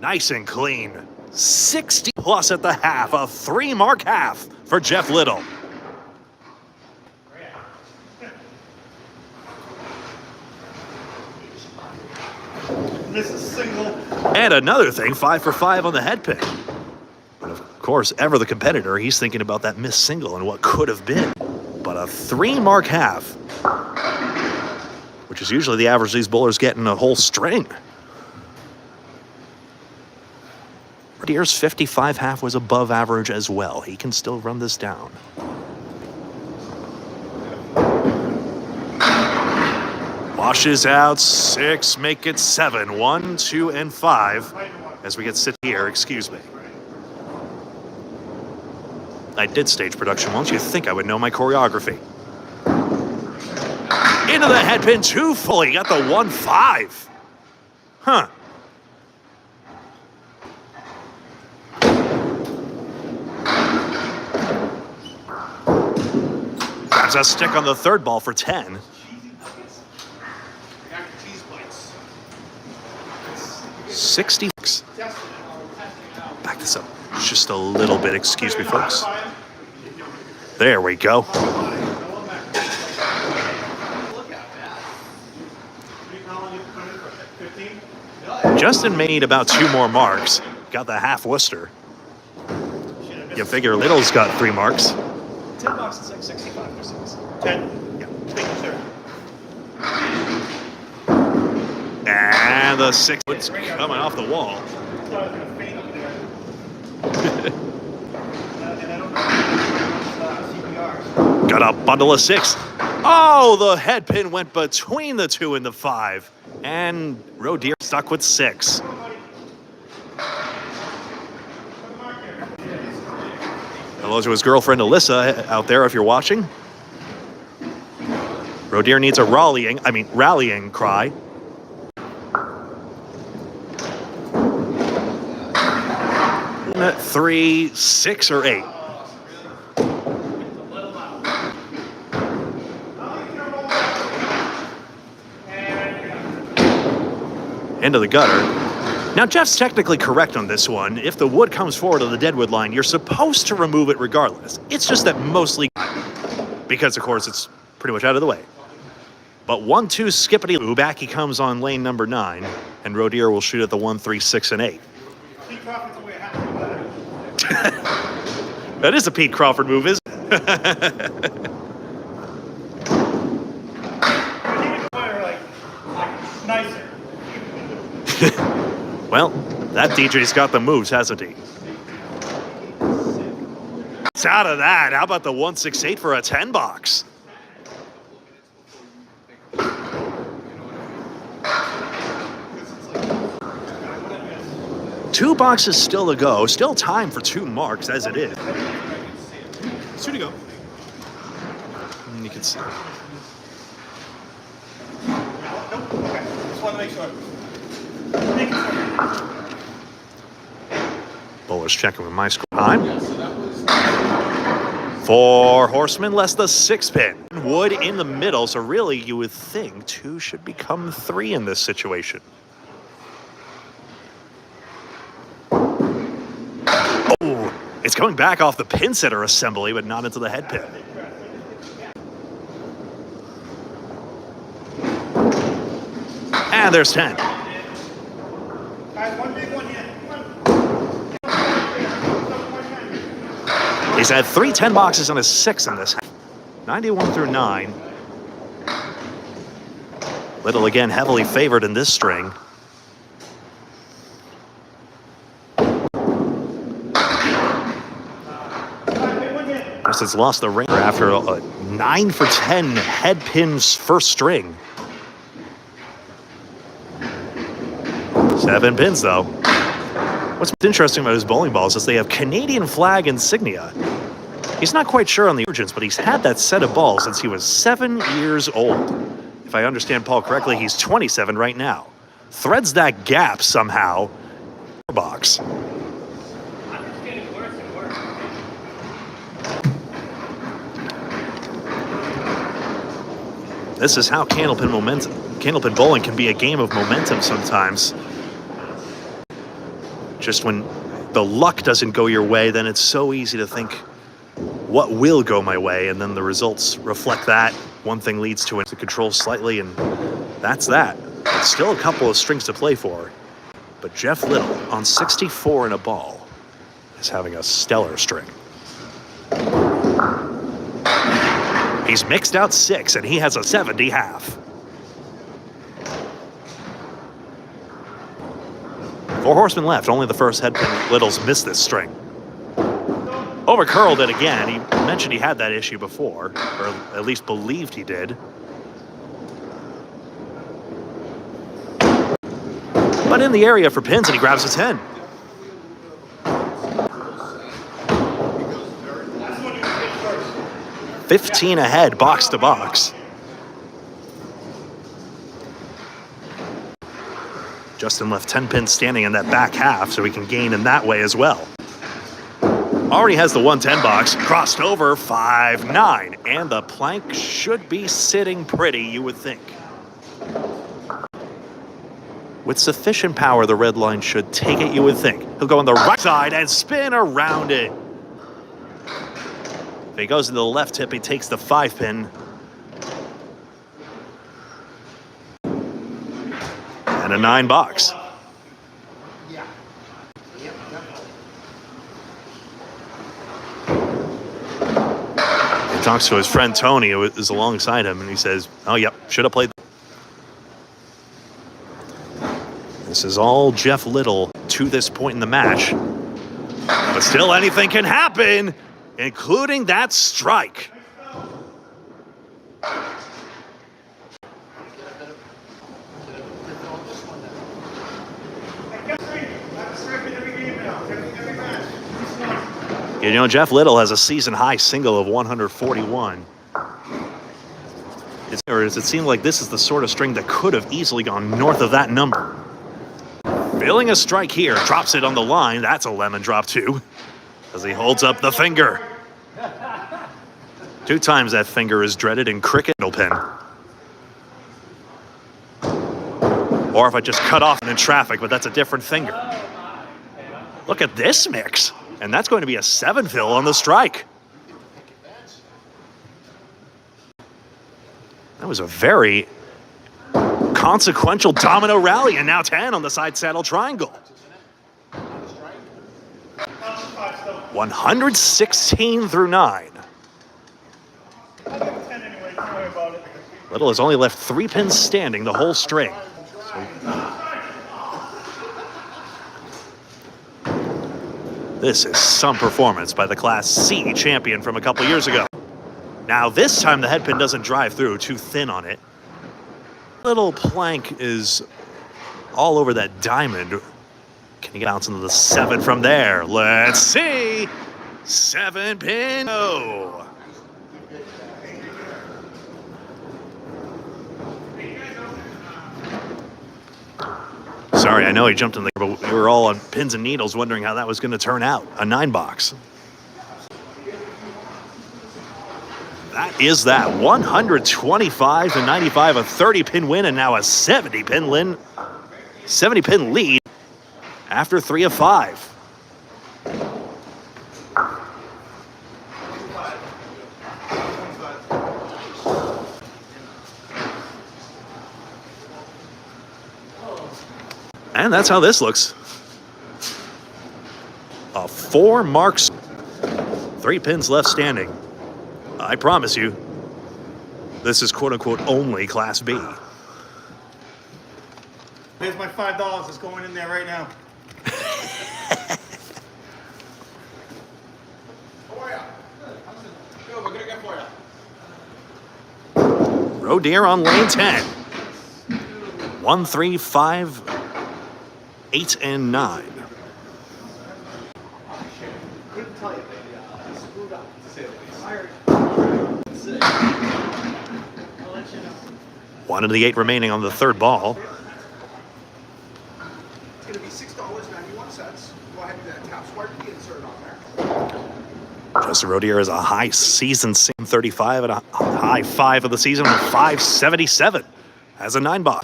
Nice and clean. 60 plus at the half. A 3-mark half for Jeff Little. Miss a single. And another thing, 5 for 5 on the head pin. But of course, ever the competitor, he's thinking about that missed single and what could have been. But a 3-mark half, which is usually the average these bowlers get in a whole string. Rodier's 55 half was above average as well. He can still run this down. Washes out 6, make it 7. 1, 2, and 5. As we get sit here, excuse me. I did stage production once. You'd think I would know my choreography. Into the head pin, 2 fully. Got the 1-5. Huh. Grabs a stick on the third ball for 10. 66. Back this up just a little bit, excuse me, folks. There we go. Justin made about 2 more marks. Got the half Worcester. You figure Little's got 3 marks. 10 bucks is like 65 or 6. 10? Yeah. Thank you, sir. And the 6 was coming off the wall. Got a bundle of 6. Oh, the head pin went between the 2 and the 5. And Rodier stuck with 6. Hello to his girlfriend Alyssa out there if you're watching. Rodier needs a rallying cry. At 3, 6, or 8. Into the gutter. Now, Jeff's technically correct on this one. If the wood comes forward to the deadwood line, you're supposed to remove it regardless. It's just that mostly because, of course, it's pretty much out of the way. But 1-2 skippity-loo, back he comes on lane number 9, and Rodier will shoot at the 1, 3, 6, and 8. That is a Pete Crawford move, isn't it? Well, that DJ's got the moves, hasn't he? It's out of that. How about the 168 for a 10 box? Two boxes still to go. Still time for 2 marks as it is. 2 to go. And you can see. Okay, just want to make sure. Bowler's checking with my score time. 4 horsemen, less the 6 pin. Wood in the middle, so really you would think 2 should become 3 in this situation. Oh, it's coming back off the pin setter assembly, but not into the head pin. And there's 10. He's had 3 10 boxes and a 6 in this. 91 through 9. Little again heavily favored in this string. It's lost the ring after a 9 for 10 head pin's first string. 7 pins though. What's interesting about his bowling balls is they have Canadian flag insignia. He's not quite sure on the origins, but he's had that set of balls since he was 7 years old. If I understand Paul correctly, he's 27 right now. Threads that gap somehow. Box. This is how Candlepin bowling can be a game of momentum sometimes. Just when the luck doesn't go your way, then it's so easy to think, what will go my way? And then the results reflect that. One thing leads to it to control slightly, and that's that. It's still a couple of strings to play for. But Jeff Little, on 64 and a ball, is having a stellar string. He's mixed out 6, and he has a 70 half. 4 horsemen left, only the first head pin. Little's missed this string. Overcurled it again. He mentioned he had that issue before, or at least believed he did. but in the area for pins, and he grabs a 10. That's when you hit first. 15 ahead, box to box. Justin left 10 pins standing in that back half, so he can gain in that way as well. Already has the 110 box, crossed over 5-9, and the plank should be sitting pretty, you would think. With sufficient power, the red line should take it, you would think. He'll go on the right side and spin around it. If he goes into the left tip, he takes the 5-pin. And a 9 box. He talks to his friend Tony, who is alongside him, and he says, oh, yep, should have played. This is all Jeff Little to this point in the match. But still, anything can happen, including that strike. You know, Jeff Little has a season-high single of 141. It seemed like this is the sort of string that could have easily gone north of that number. Feeling a strike here, drops it on the line. That's a lemon drop, too, as he holds up the finger. 2 times that finger is dreaded in cricket pin. Or if I just cut off in traffic, but that's a different finger. Look at this mix. And that's going to be a 7-fill on the strike. That was a very consequential domino rally, and now 10 on the side saddle triangle. 116 through 9. Little has only left 3 pins standing the whole string. This is some performance by the Class C champion from a couple years ago. Now this time the head pin doesn't drive through, too thin on it. Little plank is all over that diamond. Can he bounce into the 7 from there? Let's see. 7-pin. Oh. Sorry, I know he jumped in there, but we were all on pins and needles wondering how that was going to turn out. A 9 box. That is that. 125-95, a 30-pin win, and now a 70-pin lead after 3 of 5. And that's how this looks. A 4 marks, 3 pins left standing. I promise you, this is quote-unquote only Class B. Here's my $5. It's going in there right now. Rodier on lane 10. 1, 3, 5, 8, and 9. Couldn't tell you. Screwed up. I'll let you know. 1 of the 8 remaining on the 3rd ball. It's going to be $6.91. Go ahead and tap smart key insert on there. Justin Rodier has a high season 35 and a high 5 of the season with 577 as a 9 ball.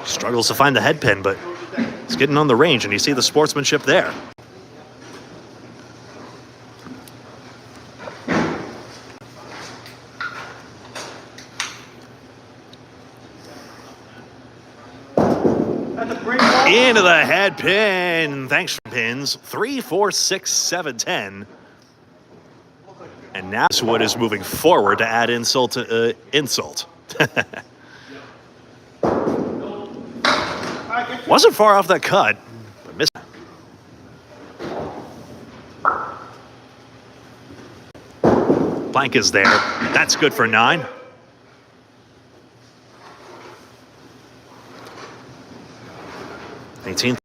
Struggles to find the head pin, but he's getting on the range, and you see the sportsmanship there. Into the head pin. Thanks for pins. 3, 4, 6, 7, 10. And now Wood is moving forward to add insult to insult. Wasn't far off that cut, but missed. Plank is there. That's good for 9. 18th.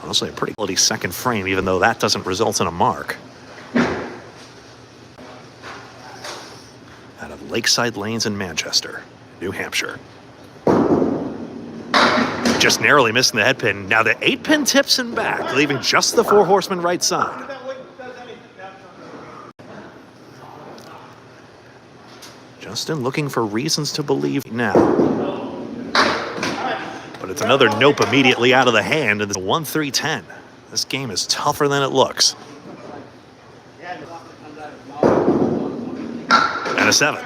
Honestly, a pretty quality second frame, even though that doesn't result in a mark. Out of Lakeside Lanes in Manchester, New Hampshire. Just narrowly missing the head pin. Now the 8-pin tips and back, leaving just the 4 horsemen right side. Justin looking for reasons to believe now. But it's another nope immediately out of the hand, and it's a 1-3-10. This game is tougher than it looks. And a 7.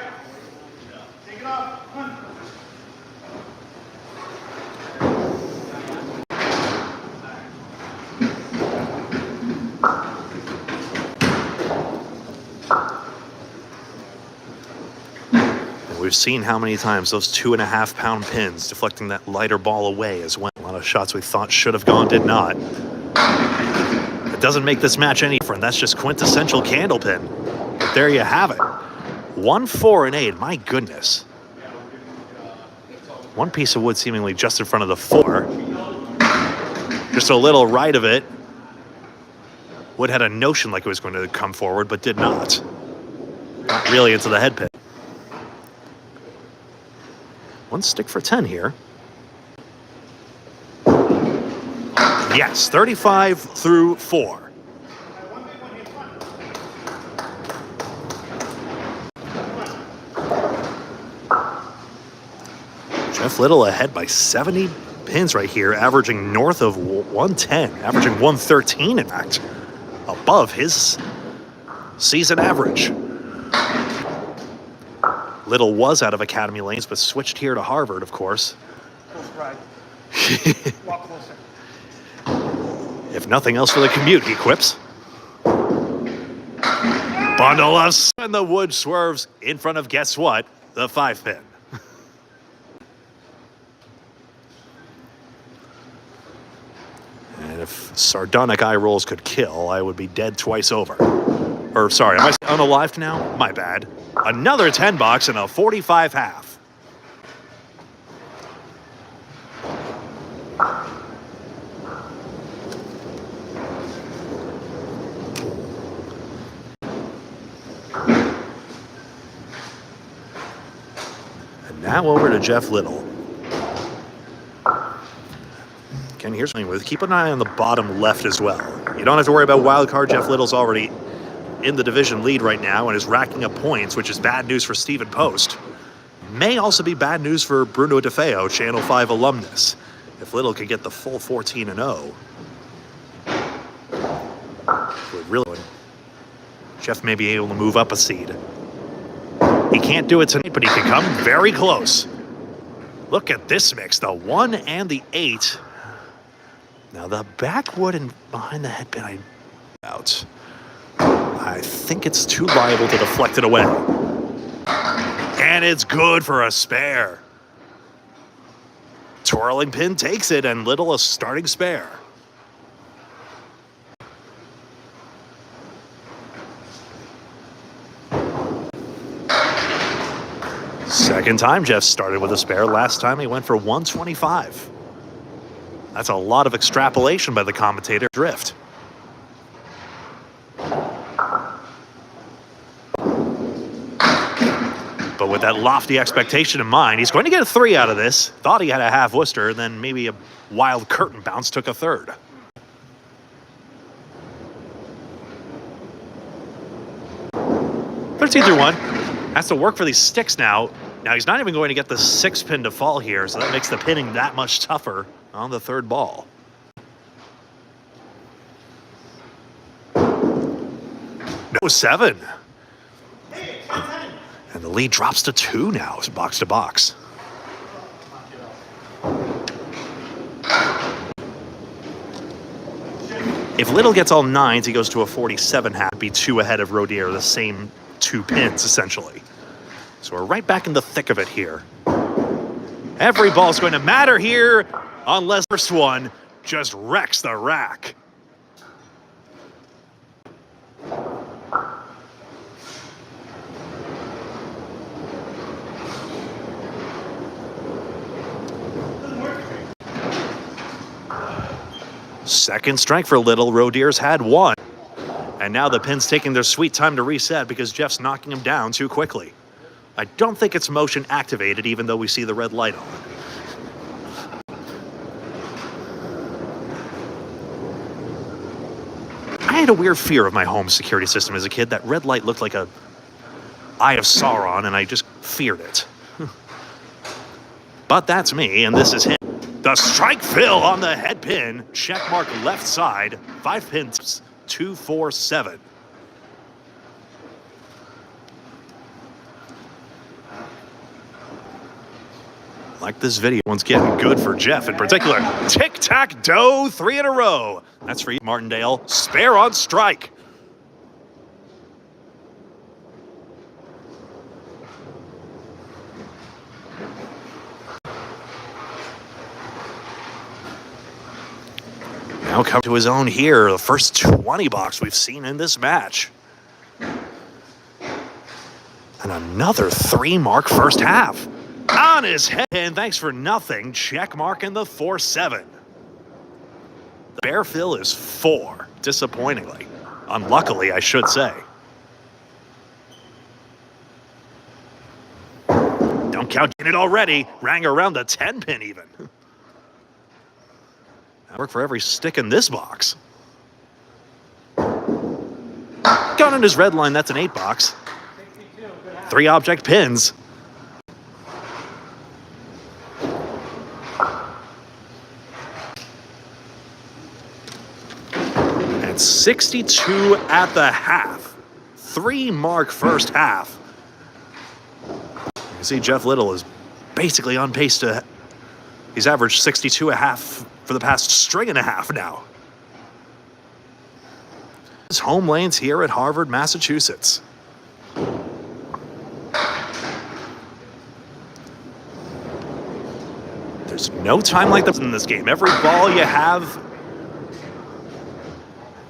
We've seen how many times those 2.5-pound pins deflecting that lighter ball away as well. A lot of shots we thought should have gone did not. It doesn't make this match any different. That's just quintessential Candlepin. But there you have it. 1, 4, and 8. My goodness. One piece of wood seemingly just in front of the 4. Just a little right of it. Wood had a notion like it was going to come forward, but did not. Not really into the head pin. 1 stick for 10 here. Yes, 35 through 4. Jeff Little ahead by 70 pins right here, averaging north of 110, averaging 113 in fact, above his season average. Little was out of Academy Lanes, but switched here to Harvard, of course. Walk closer. If nothing else for the commute, he quips. Bundle of, and the wood swerves in front of, guess what? The 5-pin. And if sardonic eye rolls could kill, I would be dead twice over. Or, sorry, am I unalived now? My bad. Another 10 bucks and a 45 half. And now over to Jeff Little. Again, here's something with keep an eye on the bottom left as well. You don't have to worry about wild card. Jeff Little's already in the division lead right now and is racking up points, which is bad news for Stephen Post. May also be bad news for Bruno DeFeo, Channel 5 alumnus. If Little could get the full 14-0, would really. Jeff may be able to move up a seed. He can't do it tonight, but he can come very close. Look at this mix, the 1 and the 8. Now the backwood and behind the headpin, I think it's too liable to deflect it away. And it's good for a spare. Twirling pin takes it, and Little a starting spare. Second time Jeff started with a spare. Last time he went for 125. That's a lot of extrapolation by the commentator. Drift. But with that lofty expectation in mind, he's going to get a 3 out of this. Thought he had a half Worcester, and then maybe a wild curtain bounce took a 3rd. $13-1. Has to work for these sticks now. Now he's not even going to get the 6-pin to fall here, so that makes the pinning that much tougher on the 3rd ball. No 7. And the lead drops to 2 now, box to box. If Little gets all 9s, he goes to a 47 half, be 2 ahead of Rodier, the same 2 pins essentially. So we're right back in the thick of it here. Every ball's going to matter here, unless the first one just wrecks the rack. Second strike for Little. Rodier's had one. And now the pin's taking their sweet time to reset because Jeff's knocking him down too quickly. I don't think it's motion activated, even though we see the red light on. I had a weird fear of my home security system as a kid. That red light looked like a Eye of Sauron, and I just feared it. But that's me, and this is him. The strike fill on the head pin. Check mark left side. 5 pins, 2, 4, 7. Like this video, one's getting good for Jeff in particular. Tic-tac-toe, 3 in a row. That's for you, Martindale. Spare on strike. Now come to his own here, the first 20 box we've seen in this match. And another 3-mark first half. On his head, and thanks for nothing, check mark in the 4-7. The bear fill is 4, disappointingly. Unluckily, I should say. Don't count it already, rang around the 10 pin even. I work for every stick in this box. Gun in his red line, that's an 8 box. 3 object pins. And 62 at the half. 3-mark first half. You see Jeff Little is basically on pace to... He's averaged 62 a half for the past string and a half now. His home lanes here at Harvard, Massachusetts. There's no time like this in this game. Every ball you have,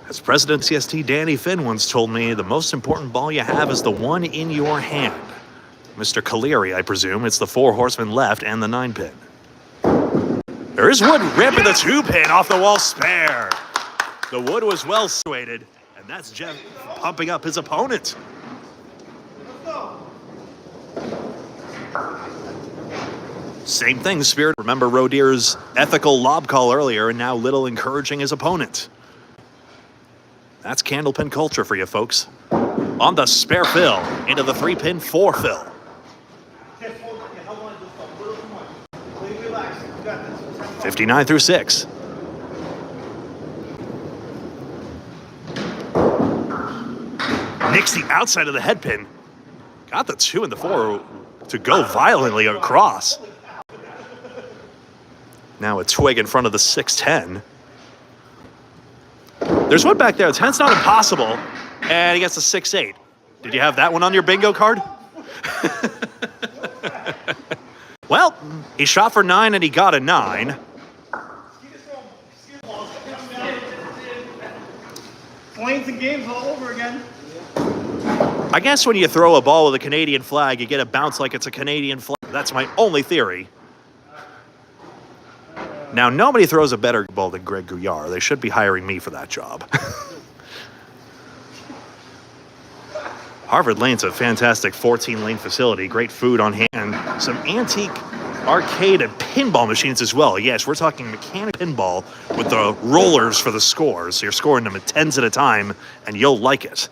as President ACST Danny Finn once told me, the most important ball you have is the one in your hand. Mr. Caleri, I presume. It's the 4 horsemen left and the 9 pin. There is Wood ripping the 2 pin off the wall spare. The wood was well situated, and that's Jeff pumping up his opponent. Same thing, Spirit. Remember Rodier's ethical lob call earlier, and now Little encouraging his opponent. That's Candlepin culture for you folks. On the spare fill, into the 3-pin 4 fill. 59 through 6. Nicks the outside of the head pin. Got the 2 and the 4 to go violently across. Now a twig in front of the 6-10. There's one back there. 10's not impossible. And he gets a 6-8. Did you have that one on your bingo card? Well, he shot for 9 and he got a 9. Lanes and games all over again. I guess when you throw a ball with a Canadian flag, you get a bounce like it's a Canadian flag. That's my only theory. Now, nobody throws a better ball than Greg Gouillart. They should be hiring me for that job. Harvard Lane's a fantastic 14-lane facility. Great food on hand. Some antique arcade and pinball machines as well. Yes, we're talking mechanic pinball with the rollers for the scores. So you're scoring them at 10s at a time, and you'll like it.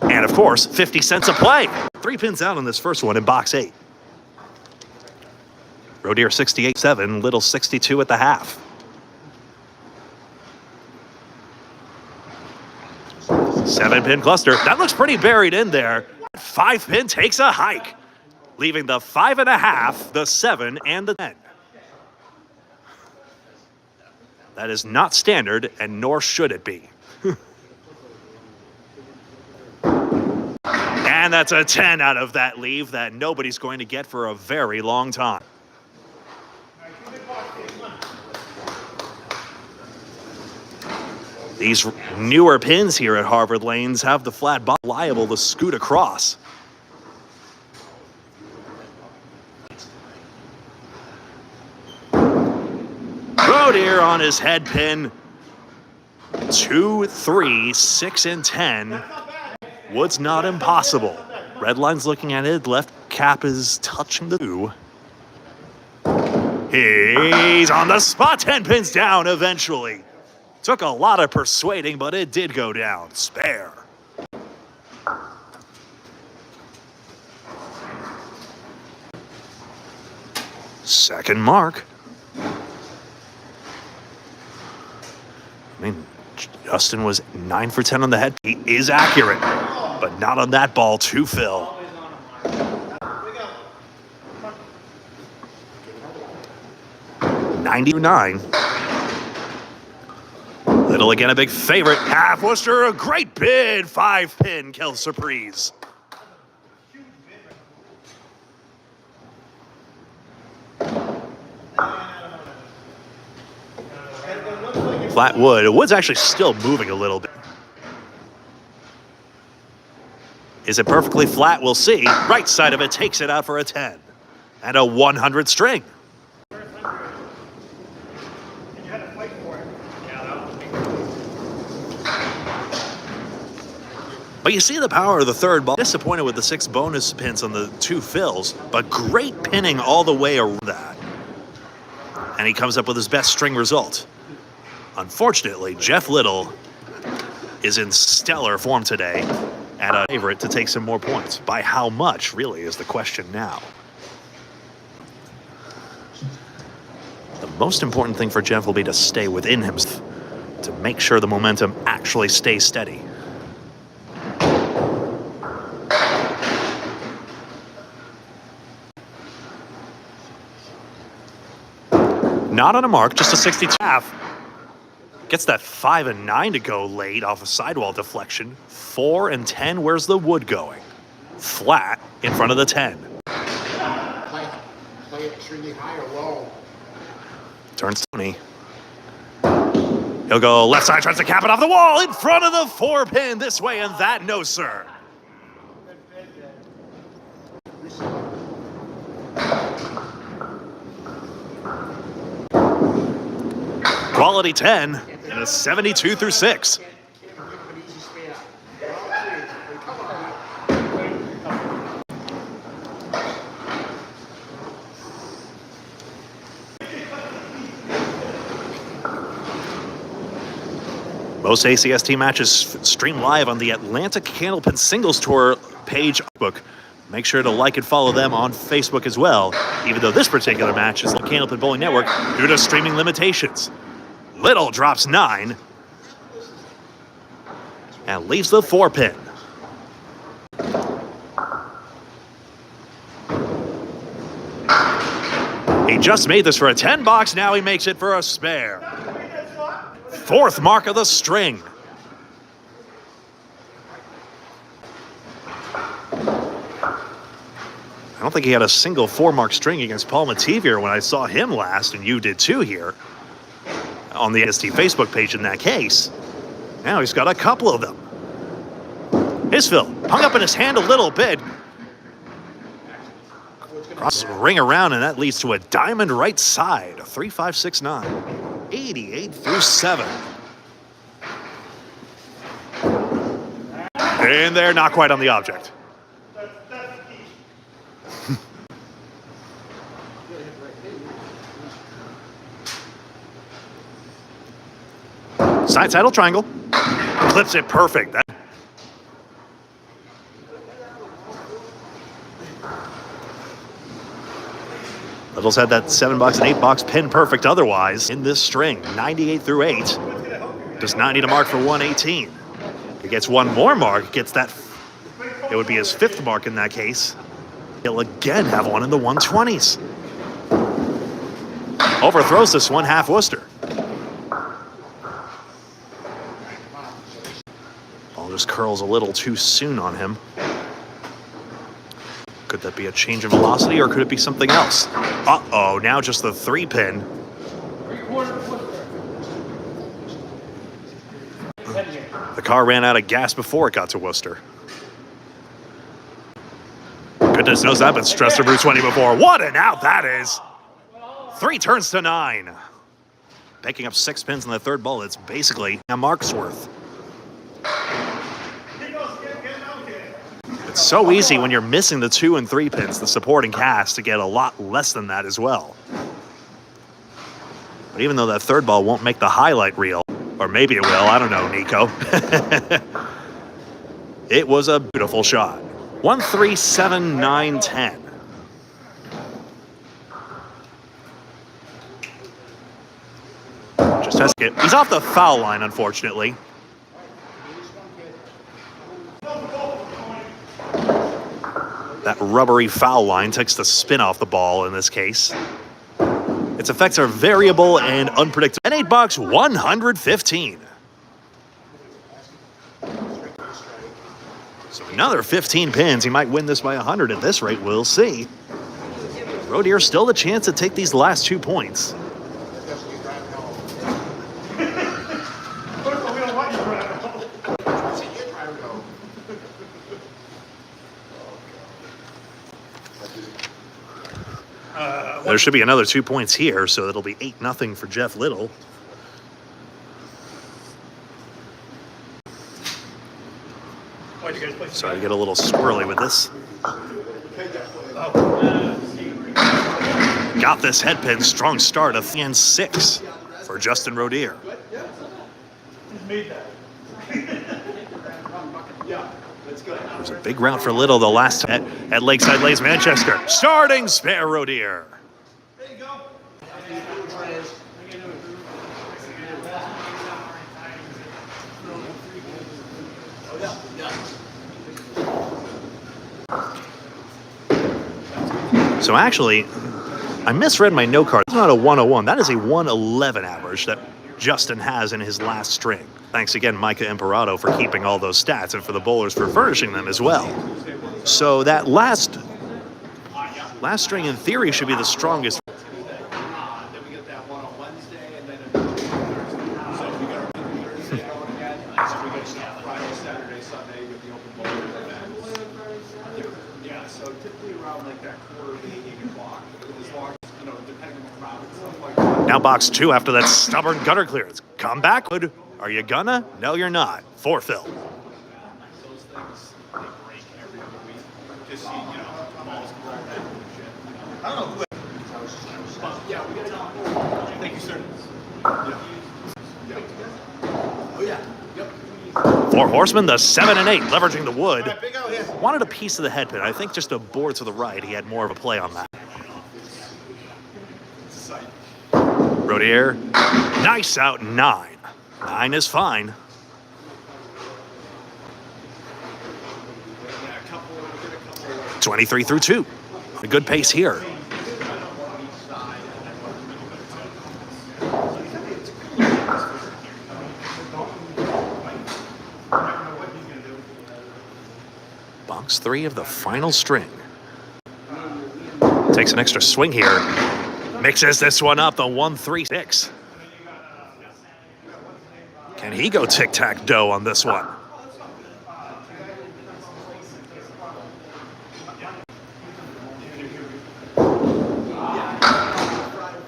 And, of course, 50 cents a play. 3 pins out on this first one in box 8. Rodier 68-7, Little 62 at the half. 7-pin cluster. That looks pretty buried in there. 5-pin takes a hike, leaving the 5.5, the 7, and the 10. That is not standard, and nor should it be. And that's a 10 out of that leave that nobody's going to get for a very long time. These newer pins here at Harvard Lanes have the flat bottom liable to scoot across. Rodier Rodier on his head pin. 2, 3, 6, and 10. Wood's not impossible. Red line's looking at it. Left cap is touching the 2. He's on the spot. 10 pins down eventually. Took a lot of persuading, but it did go down. Spare. Second mark. I mean, Justin was 9 for 10 on the head. He is accurate, but not on that ball to Phil. 99. Little again, a big favorite. Half Worcester, a great bid. 5-pin Kel Surprise. Flat wood. Wood's actually still moving a little bit. Is it perfectly flat? We'll see. Right side of it takes it out for a 10. And a 100 string. But you see the power of the third ball. Disappointed with the 6 bonus pins on the 2 fills, but great pinning all the way around that. And he comes up with his best string result. Unfortunately, Jeff Little is in stellar form today and a favorite to take some more points. By how much, really, is the question now. The most important thing for Jeff will be to stay within himself, to make sure the momentum actually stays steady. Not on a mark, just a 62 half. Gets that 5 and 9 to go late off a sidewall deflection. 4 and 10, where's the wood going? Flat in front of the 10. Play it extremely high or low. Turns 20. He'll go left side, tries to cap it off the wall in front of the 4-pin this way and that. No, sir. Quality 10 and a 72 through 6. Most ACST matches stream live on the Atlantic Candlepin Singles Tour page book. Make sure to like and follow them on Facebook as well, even though this particular match is on Candlepin Bowling Network due to streaming limitations. Little drops 9 and leaves the 4-pin. He just made this for a 10 box. Now he makes it for a spare. 4th mark of the string. I don't think he had a single 4-mark string against Paul Mativier when I saw him last, and you did too here on the ACST Facebook page in that case. Now he's got a couple of them. Isville hung up in his hand a little bit. Crosses the ring around, and that leads to a diamond right side. 3, 5, 6, 9. 88 through 7. And they're not quite on the object. Side saddle triangle. Clips it perfect. Little's had that 7-box and 8-box pin perfect otherwise in this string. 98 through 8. Does not need a mark for 118. If he gets one more mark, gets that. It would be his 5th mark in that case. He'll again have one in the 120s. Overthrows this one, half Worcester. Ball just curls a little too soon on him. Could that be a change in velocity, or could it be something else? Uh-oh, now just the 3-pin. The car ran out of gas before it got to Worcester. Goodness knows I've been stressed through 20 before. What an out that is. 3 turns to 9. Picking up 6 pins in the third ball. It's basically a mark's worth. It's so easy when you're missing the 2 and 3 pins, the supporting cast, to get a lot less than that as well. But even though that third ball won't make the highlight reel, or maybe it will, I don't know, Nico. It was a beautiful shot. 1, 3, 7, 9, 10. Just has to get, he's off the foul line, unfortunately. That rubbery foul line takes the spin off the ball in this case. Its effects are variable and unpredictable. And $8, 115. So another 15 pins. He might win this by 100 at this rate. We'll see. Rodier still the chance to take these last 2 points. There should be another 2 points here, so it'll be 8-0 for Jeff Little. Sorry to get a little squirrely with this. Got this head pin. Strong start of 6 for Justin Rodier. It was a big round for Little the last time at Lakeside Lanes, Manchester. Starting spare Rodier. There you go. So actually, I misread my note card. It's not a 101. That is a 111 average that Justin has in his last string. Thanks again, Micah Imperato, for keeping all those stats and for the bowlers for furnishing them as well. So that last string in theory should be the strongest. Now box 2 after that stubborn gutter clearance. Come back. Are you gonna? No, you're not. 4 fill. Those things, they break every other week. Just, balls can roll back and shit. I don't know. Yeah, we gotta go. Thank you, sir. Yeah. Oh, yeah. Yep. 4 horsemen, the 7 and 8, leveraging the wood. All right, big out here. Wanted a piece of the head pin. I think just a board to the right. He had more of a play on that. Rodier, nice out 9. 9 is fine. Yeah, 23 through 2. A good pace here. Box 3 of the final string. Takes an extra swing here. Mixes this one up, the 1-3-6. Can he go tic-tac-toe on this one?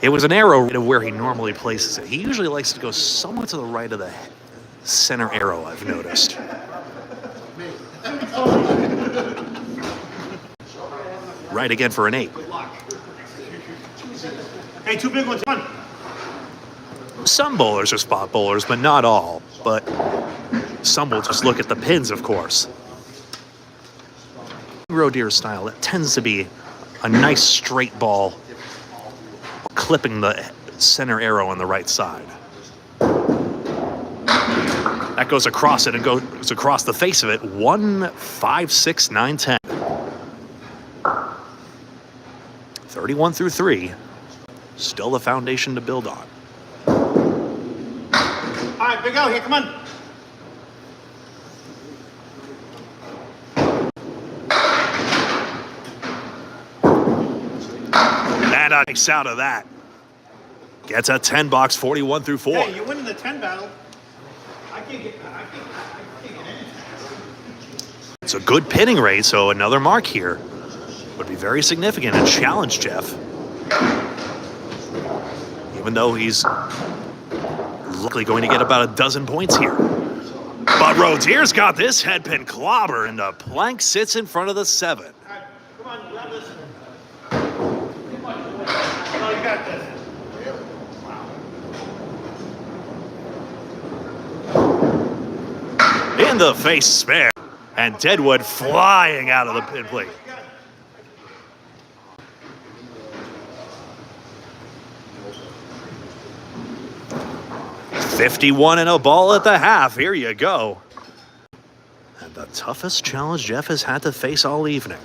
It was an arrow of where he normally places it. He usually likes to go somewhat to the right of the center arrow, I've noticed. Right again for an 8. Hey, 2 big ones. Come on. Some bowlers are spot bowlers, but not all. But some will just look at the pins, of course. Rodier's style, it tends to be a nice straight ball, clipping the center arrow on the right side. That goes across it and goes across the face of it. 1, 5, 6, 9, 10. 31 through 3. Still the foundation to build on. All right, big out here. Come on. And takes out of that. Gets a 10 box, 41 through 4. Hey, you're winning the 10 battle. I can't get anything. It's a good pinning rate, so another mark here would be very significant and challenge Jeff. Even though he's Likely going to get about a dozen points here. But Rodier's got this headpin clobber, and the plank sits in front of the 7. Come on, grab this. Come on, you got this. In the face spare, and Deadwood flying out of the pin plate. $51 and a ball at the half. Here you go. And the toughest challenge Jeff has had to face all evening.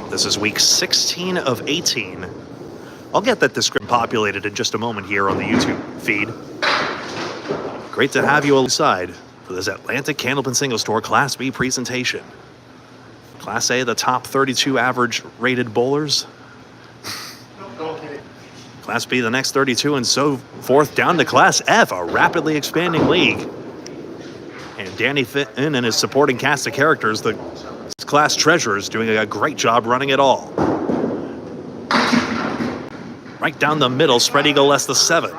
This is week 16 of 18. I'll get that description populated in just a moment here on the YouTube feed. Great to have you alongside for this Atlantic Candlepin Singles Tour Class B presentation. Class A, the top 32 average rated bowlers. Class B, the next 32, and so forth down to Class F, a rapidly expanding league. And Danny Fitton and his supporting cast of characters, the class treasurers, doing a great job running it all. Right down the middle, spread eagle less the 7.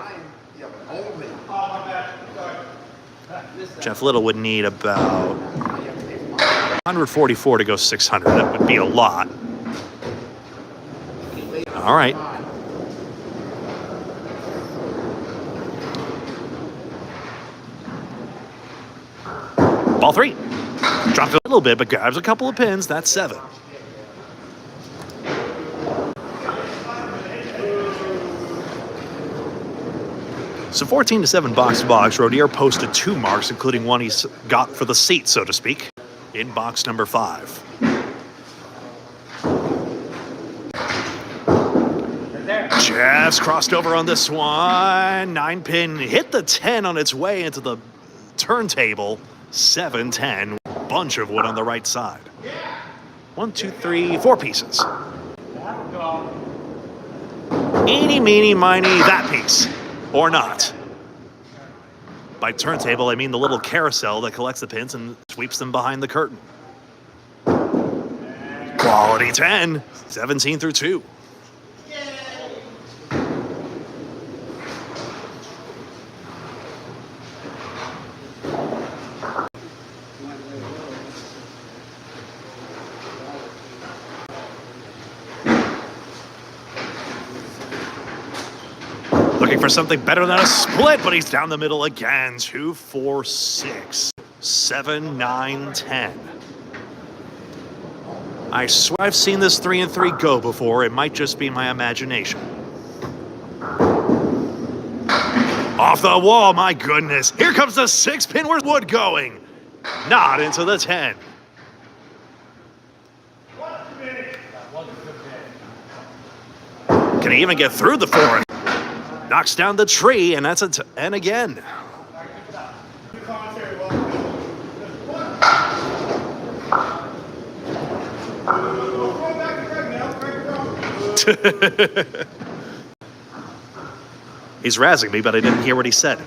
Jeff Little would need about 144 to go 600. That would be a lot. All right. Ball 3. Dropped it a little bit, but grabs a couple of pins. That's 7. So 14-7 box to box. Rodier posted 2 marks, including one he's got for the seat, so to speak, in box number 5. Jeff's crossed over on this one. 9-pin hit the 10 on its way into the turntable. 7-10. Bunch of wood on the right side. 1, 2, 3, 4 pieces. Eeny, meeny, miny, that piece. Or not. By turntable, I mean the little carousel that collects the pins and sweeps them behind the curtain. Quality 10, 17 through 2. Looking for something better than a split, but he's down the middle again. 2, 4, 6, 7, 9, 10. I swear I've seen this 3 and 3 go before. It might just be my imagination. Off the wall, my goodness. Here comes the 6-pin. Where's wood going? Not into the 10. Can he even get through the 4? Knocks down the tree, and that's and again. He's razzing me, but I didn't hear what he said.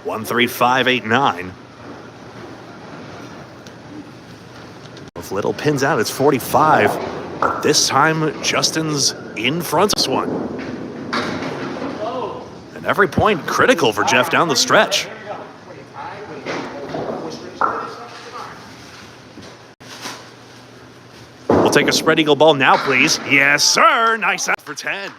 One, 3, 5, 8, 9. If Little pins out, it's 45. But this time, Justin's in front of this one. And every point critical for Jeff down the stretch. We'll take a spread eagle ball now, please. Yes, sir. Nice out for 10.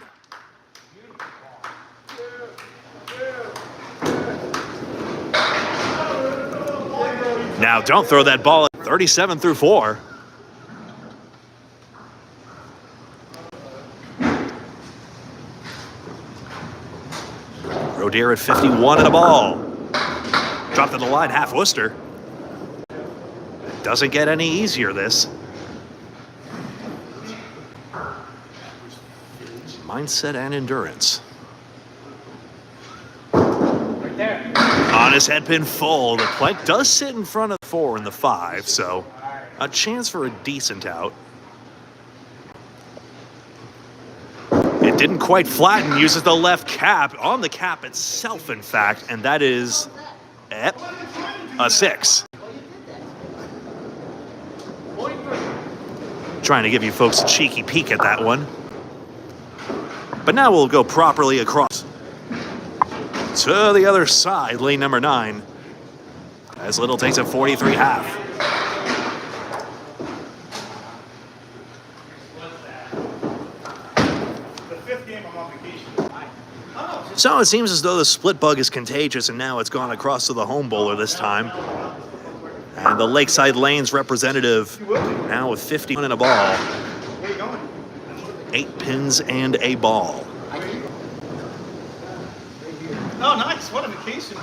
Now, don't throw that ball at 37 through 4. Rodier at 51 and a ball. Dropped to the line, half Worcester. Doesn't get any easier, this. Mindset and endurance. Right there. On his headpin full, the plank does sit in front of the 4 and the 5, so a chance for a decent out. It didn't quite flatten, uses the left cap on the cap itself, in fact, and that is a 6. Trying to give you folks a cheeky peek at that one. But now we'll go properly across to the other side, lane number 9. As Little takes a 43 half. The 5th game I'm on vacation. So it seems as though the split bug is contagious, and now it's gone across to the home bowler this time. And the Lakeside Lanes representative now with 51 and a ball. Where you going? 8 pins and a ball. Oh, nice. What a vacation.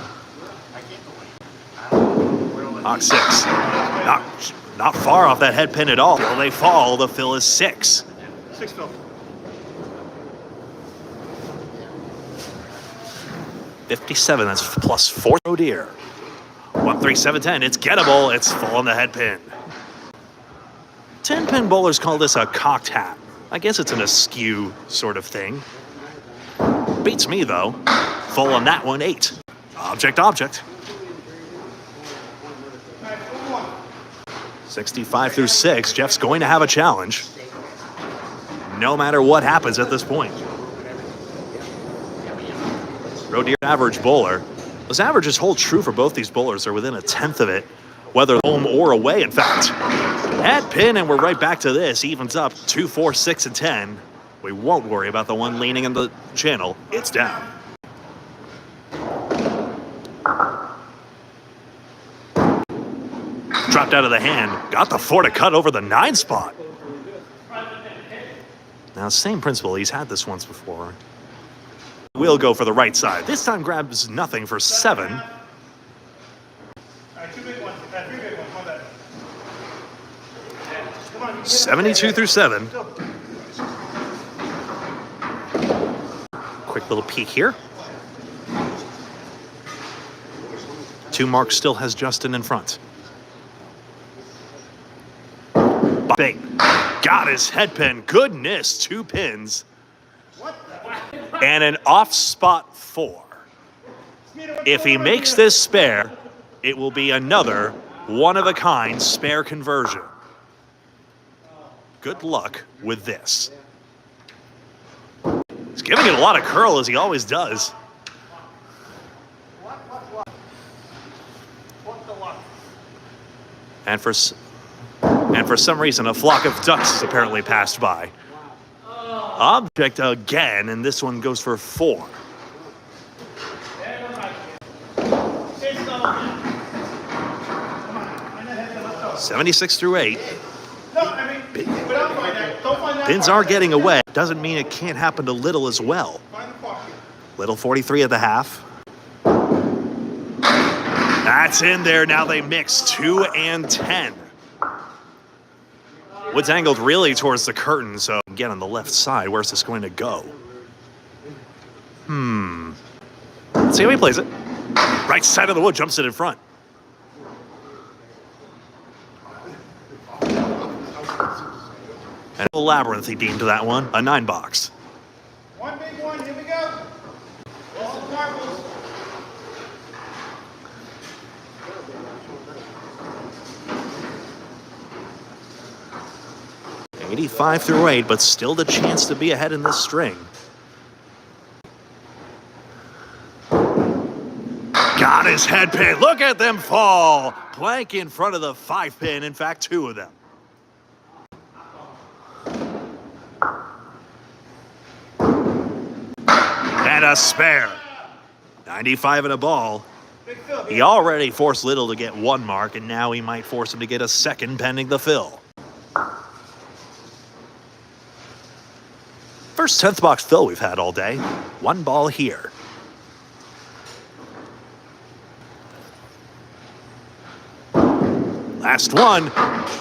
Hawk 6. Not far off that head pin at all. Will they fall? The fill is 6. 6 Phil. 57, that's plus 4 Rodier. 1-3-7-10, it's gettable, it's full on the head pin. 10-pin bowlers call this a cocked hat. I guess it's an askew sort of thing. Beats me though. Full on that one, 8. Object. 65 through 6, Jeff's going to have a challenge. No matter what happens at this point. Rodier average bowler. Those averages hold true for both these bowlers. They're within a 1/10 of it, whether home or away, in fact. Head pin, and we're right back to this. Evens up 2, 4, 6, and 10. We won't worry about the one leaning in the channel. It's down. Dropped out of the hand. Got the 4 to cut over the 9 spot. Now, same principle. He's had this once before. We'll go for the right side. This time grabs nothing for 7. All right, 2 big ones. 3 big ones. My bad. Come on, 72 through 7. Quick little peek here. 2 marks still has Justin in front. Bang. Got his head pin. Goodness, 2 pins. And an off spot 4. If he makes this spare, it will be another one-of-a-kind spare conversion. Good luck with this. He's giving it a lot of curl, as he always does. And for some reason, a flock of ducks apparently passed by. Object again, and this one goes for 4. 76 through 8. Pins are getting away. Doesn't mean it can't happen to Little as well. Little 43 at the half. That's in there. Now they mix 2 and 10. Wood's angled really towards the curtain, so again on the left side, where's this going to go? Let's see how he plays it. Right side of the wood, jumps it in front. And a labyrinth he deemed that one, a 9 box. 1 big one, here we go. All the marbles. 85 through 8, but still the chance to be ahead in this string. Got his head pin. Look at them fall. Blank in front of the 5 pin. In fact, 2 of them. And a spare. 95 and a ball. He already forced Little to get 1 mark, and now he might force him to get a 2nd pending the fill. First 10th box fill we've had all day. 1 ball here. Last one.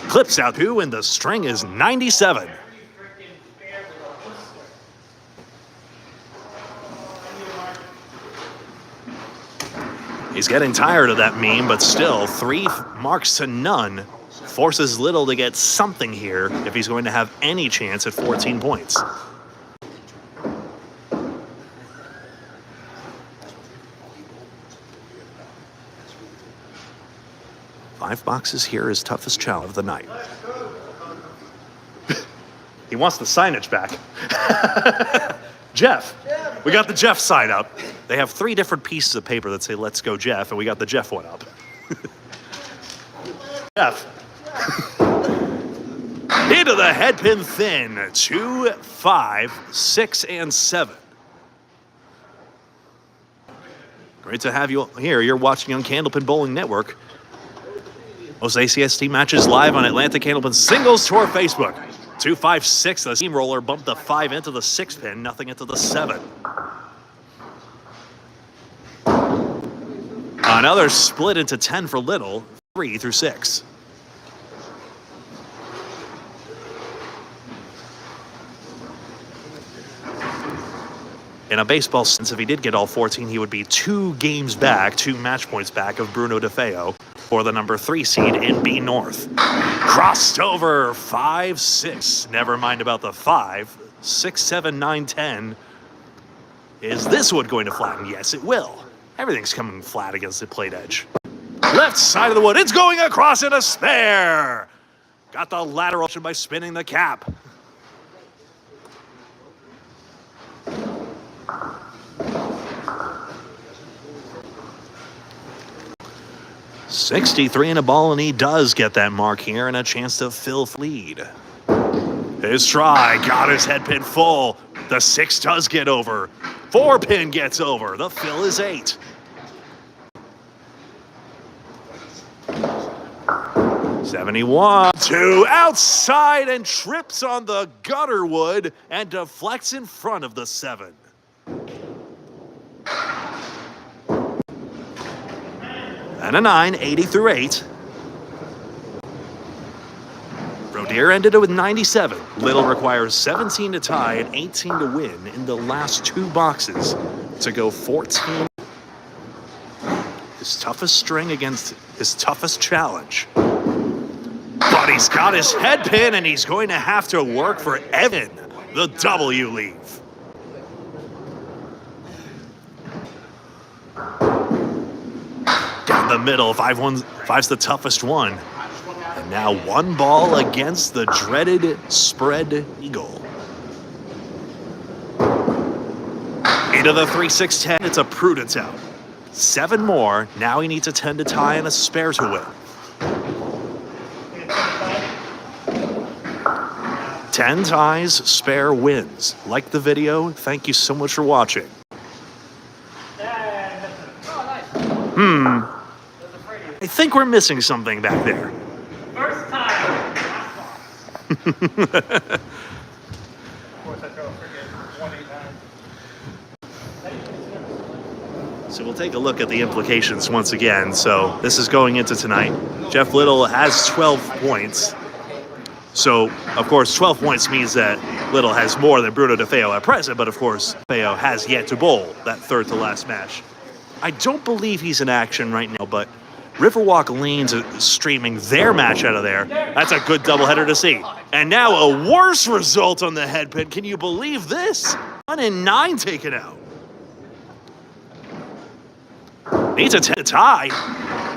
Clips out 2, and the string is 97. He's getting tired of that meme, but still, 3 marks to none forces Little to get something here if he's going to have any chance at 14 points. Five boxes here is toughest challenge of the night. He wants the signage back. Jeff. We got the Jeff sign up. They have 3 different pieces of paper that say "Let's go, Jeff," and we got the Jeff one up. Jeff. Into the headpin thin. 2, 5, 6, and 7. Great to have you here. You're watching on Candlepin Bowling Network. Most ACST matches live on Atlantic Candlepin Singles Tour Facebook. 2, 5, 6. The steamroller bumped the 5 into the 6 pin, nothing into the 7. Another split into 10 for Little, 3 through 6. In a baseball sense, if he did get all 14, he would be 2 games back, 2 match points back of Bruno DeFeo for the number 3 seed in B North. Crossed over 5, 6. Never mind about the 5. 6, 7, 9, 10. Is this wood going to flatten? Yes, it will. Everything's coming flat against the plate edge. Left side of the wood. It's going across in a spare. Got the lateral option by spinning the cap. $63 and a ball, and he does get that mark here and a chance to fill lead. His try got his head pin full. The 6 does get over. 4 pin gets over. The fill is 8. $71 to outside and trips on the gutter wood and deflects in front of the 7. And a 9, 80 through 8. Rodier ended it with 97. Little requires 17 to tie and 18 to win in the last 2 boxes to go 14. His toughest string against his toughest challenge. But he's got his head pin and he's going to have to work for Evan, the W leave. Down the middle, 5's the toughest one. And now 1 ball against the dreaded spread eagle. Into the 3, 6, 10, it's a prudence out. 7 more, now he needs a 10 to tie and a spare to win. 10 ties, spare wins. Like the video, thank you so much for watching. I think we're missing something back there. First time. So we'll take a look at the implications once again. So this is going into tonight. Jeff Little has 12 points. So, of course, 12 points means that Little has more than Bruno DeFeo at present, but of course, DeFeo has yet to bowl that third to last match. I don't believe he's in action right now, but Riverwalk Lanes are streaming their match out of there. That's a good doubleheader to see. And now a worse result on the head pin. Can you believe this? 1 and 9 taken out. Needs a 10 to tie,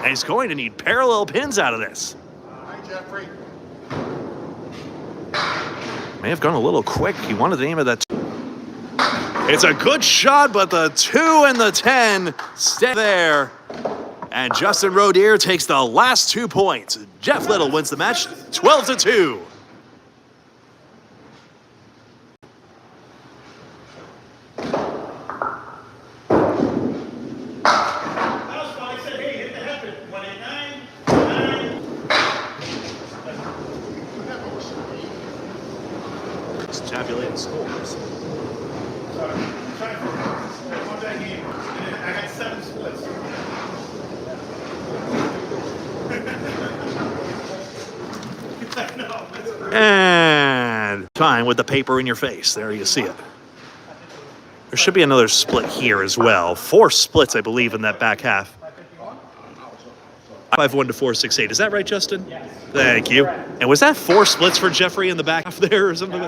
and he's going to need parallel pins out of this. Hi, Jeffrey. May have gone a little quick. He wanted the aim of that. It's a good shot, but the 2 and the 10 stay there. And Justin Rodier takes the last 2 points. Jeff Little wins the match 12-2. Tabulating scores. I got 7 splits. And time with the paper in your face. There you see it. There should be another split here as well. 4 splits, I believe, in that back half. 5-1 to 4-6-8. Is that right, Justin? Yes. Thank you. And was that 4 splits for Jeffrey in the back half there or something?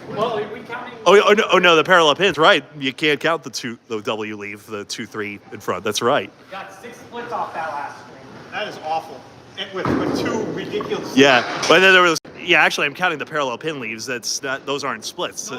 Well, we counting. Oh no, the parallel pins, right. You can't count the W leave, the 2-3 in front. That's right. Got 6 splits off that last string. That is awful. And with 2 ridiculous. Yeah, but then there was Yeah, actually, I'm counting the parallel pin leaves. Those aren't splits.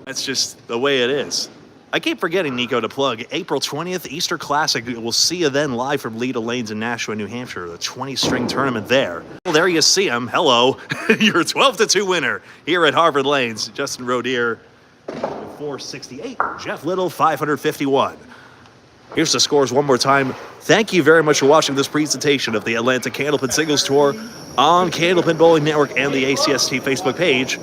That's just the way it is. I keep forgetting, Nico, to plug April 20th, Easter Classic. We'll see you then live from Lido Lanes in Nashua, New Hampshire, the 20-string tournament there. Well, there you see him. Hello. Your 12-2 winner here at Harvard Lanes. Justin Rodier, 468. Jeff Little, 551. Here's the scores one more time. Thank you very much for watching this presentation of the Atlanta Candlepin Singles Tour on Candlepin Bowling Network and the ACST Facebook page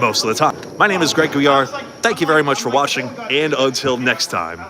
most of the time. My name is Greg Gouillart. Thank you very much for watching, and until next time.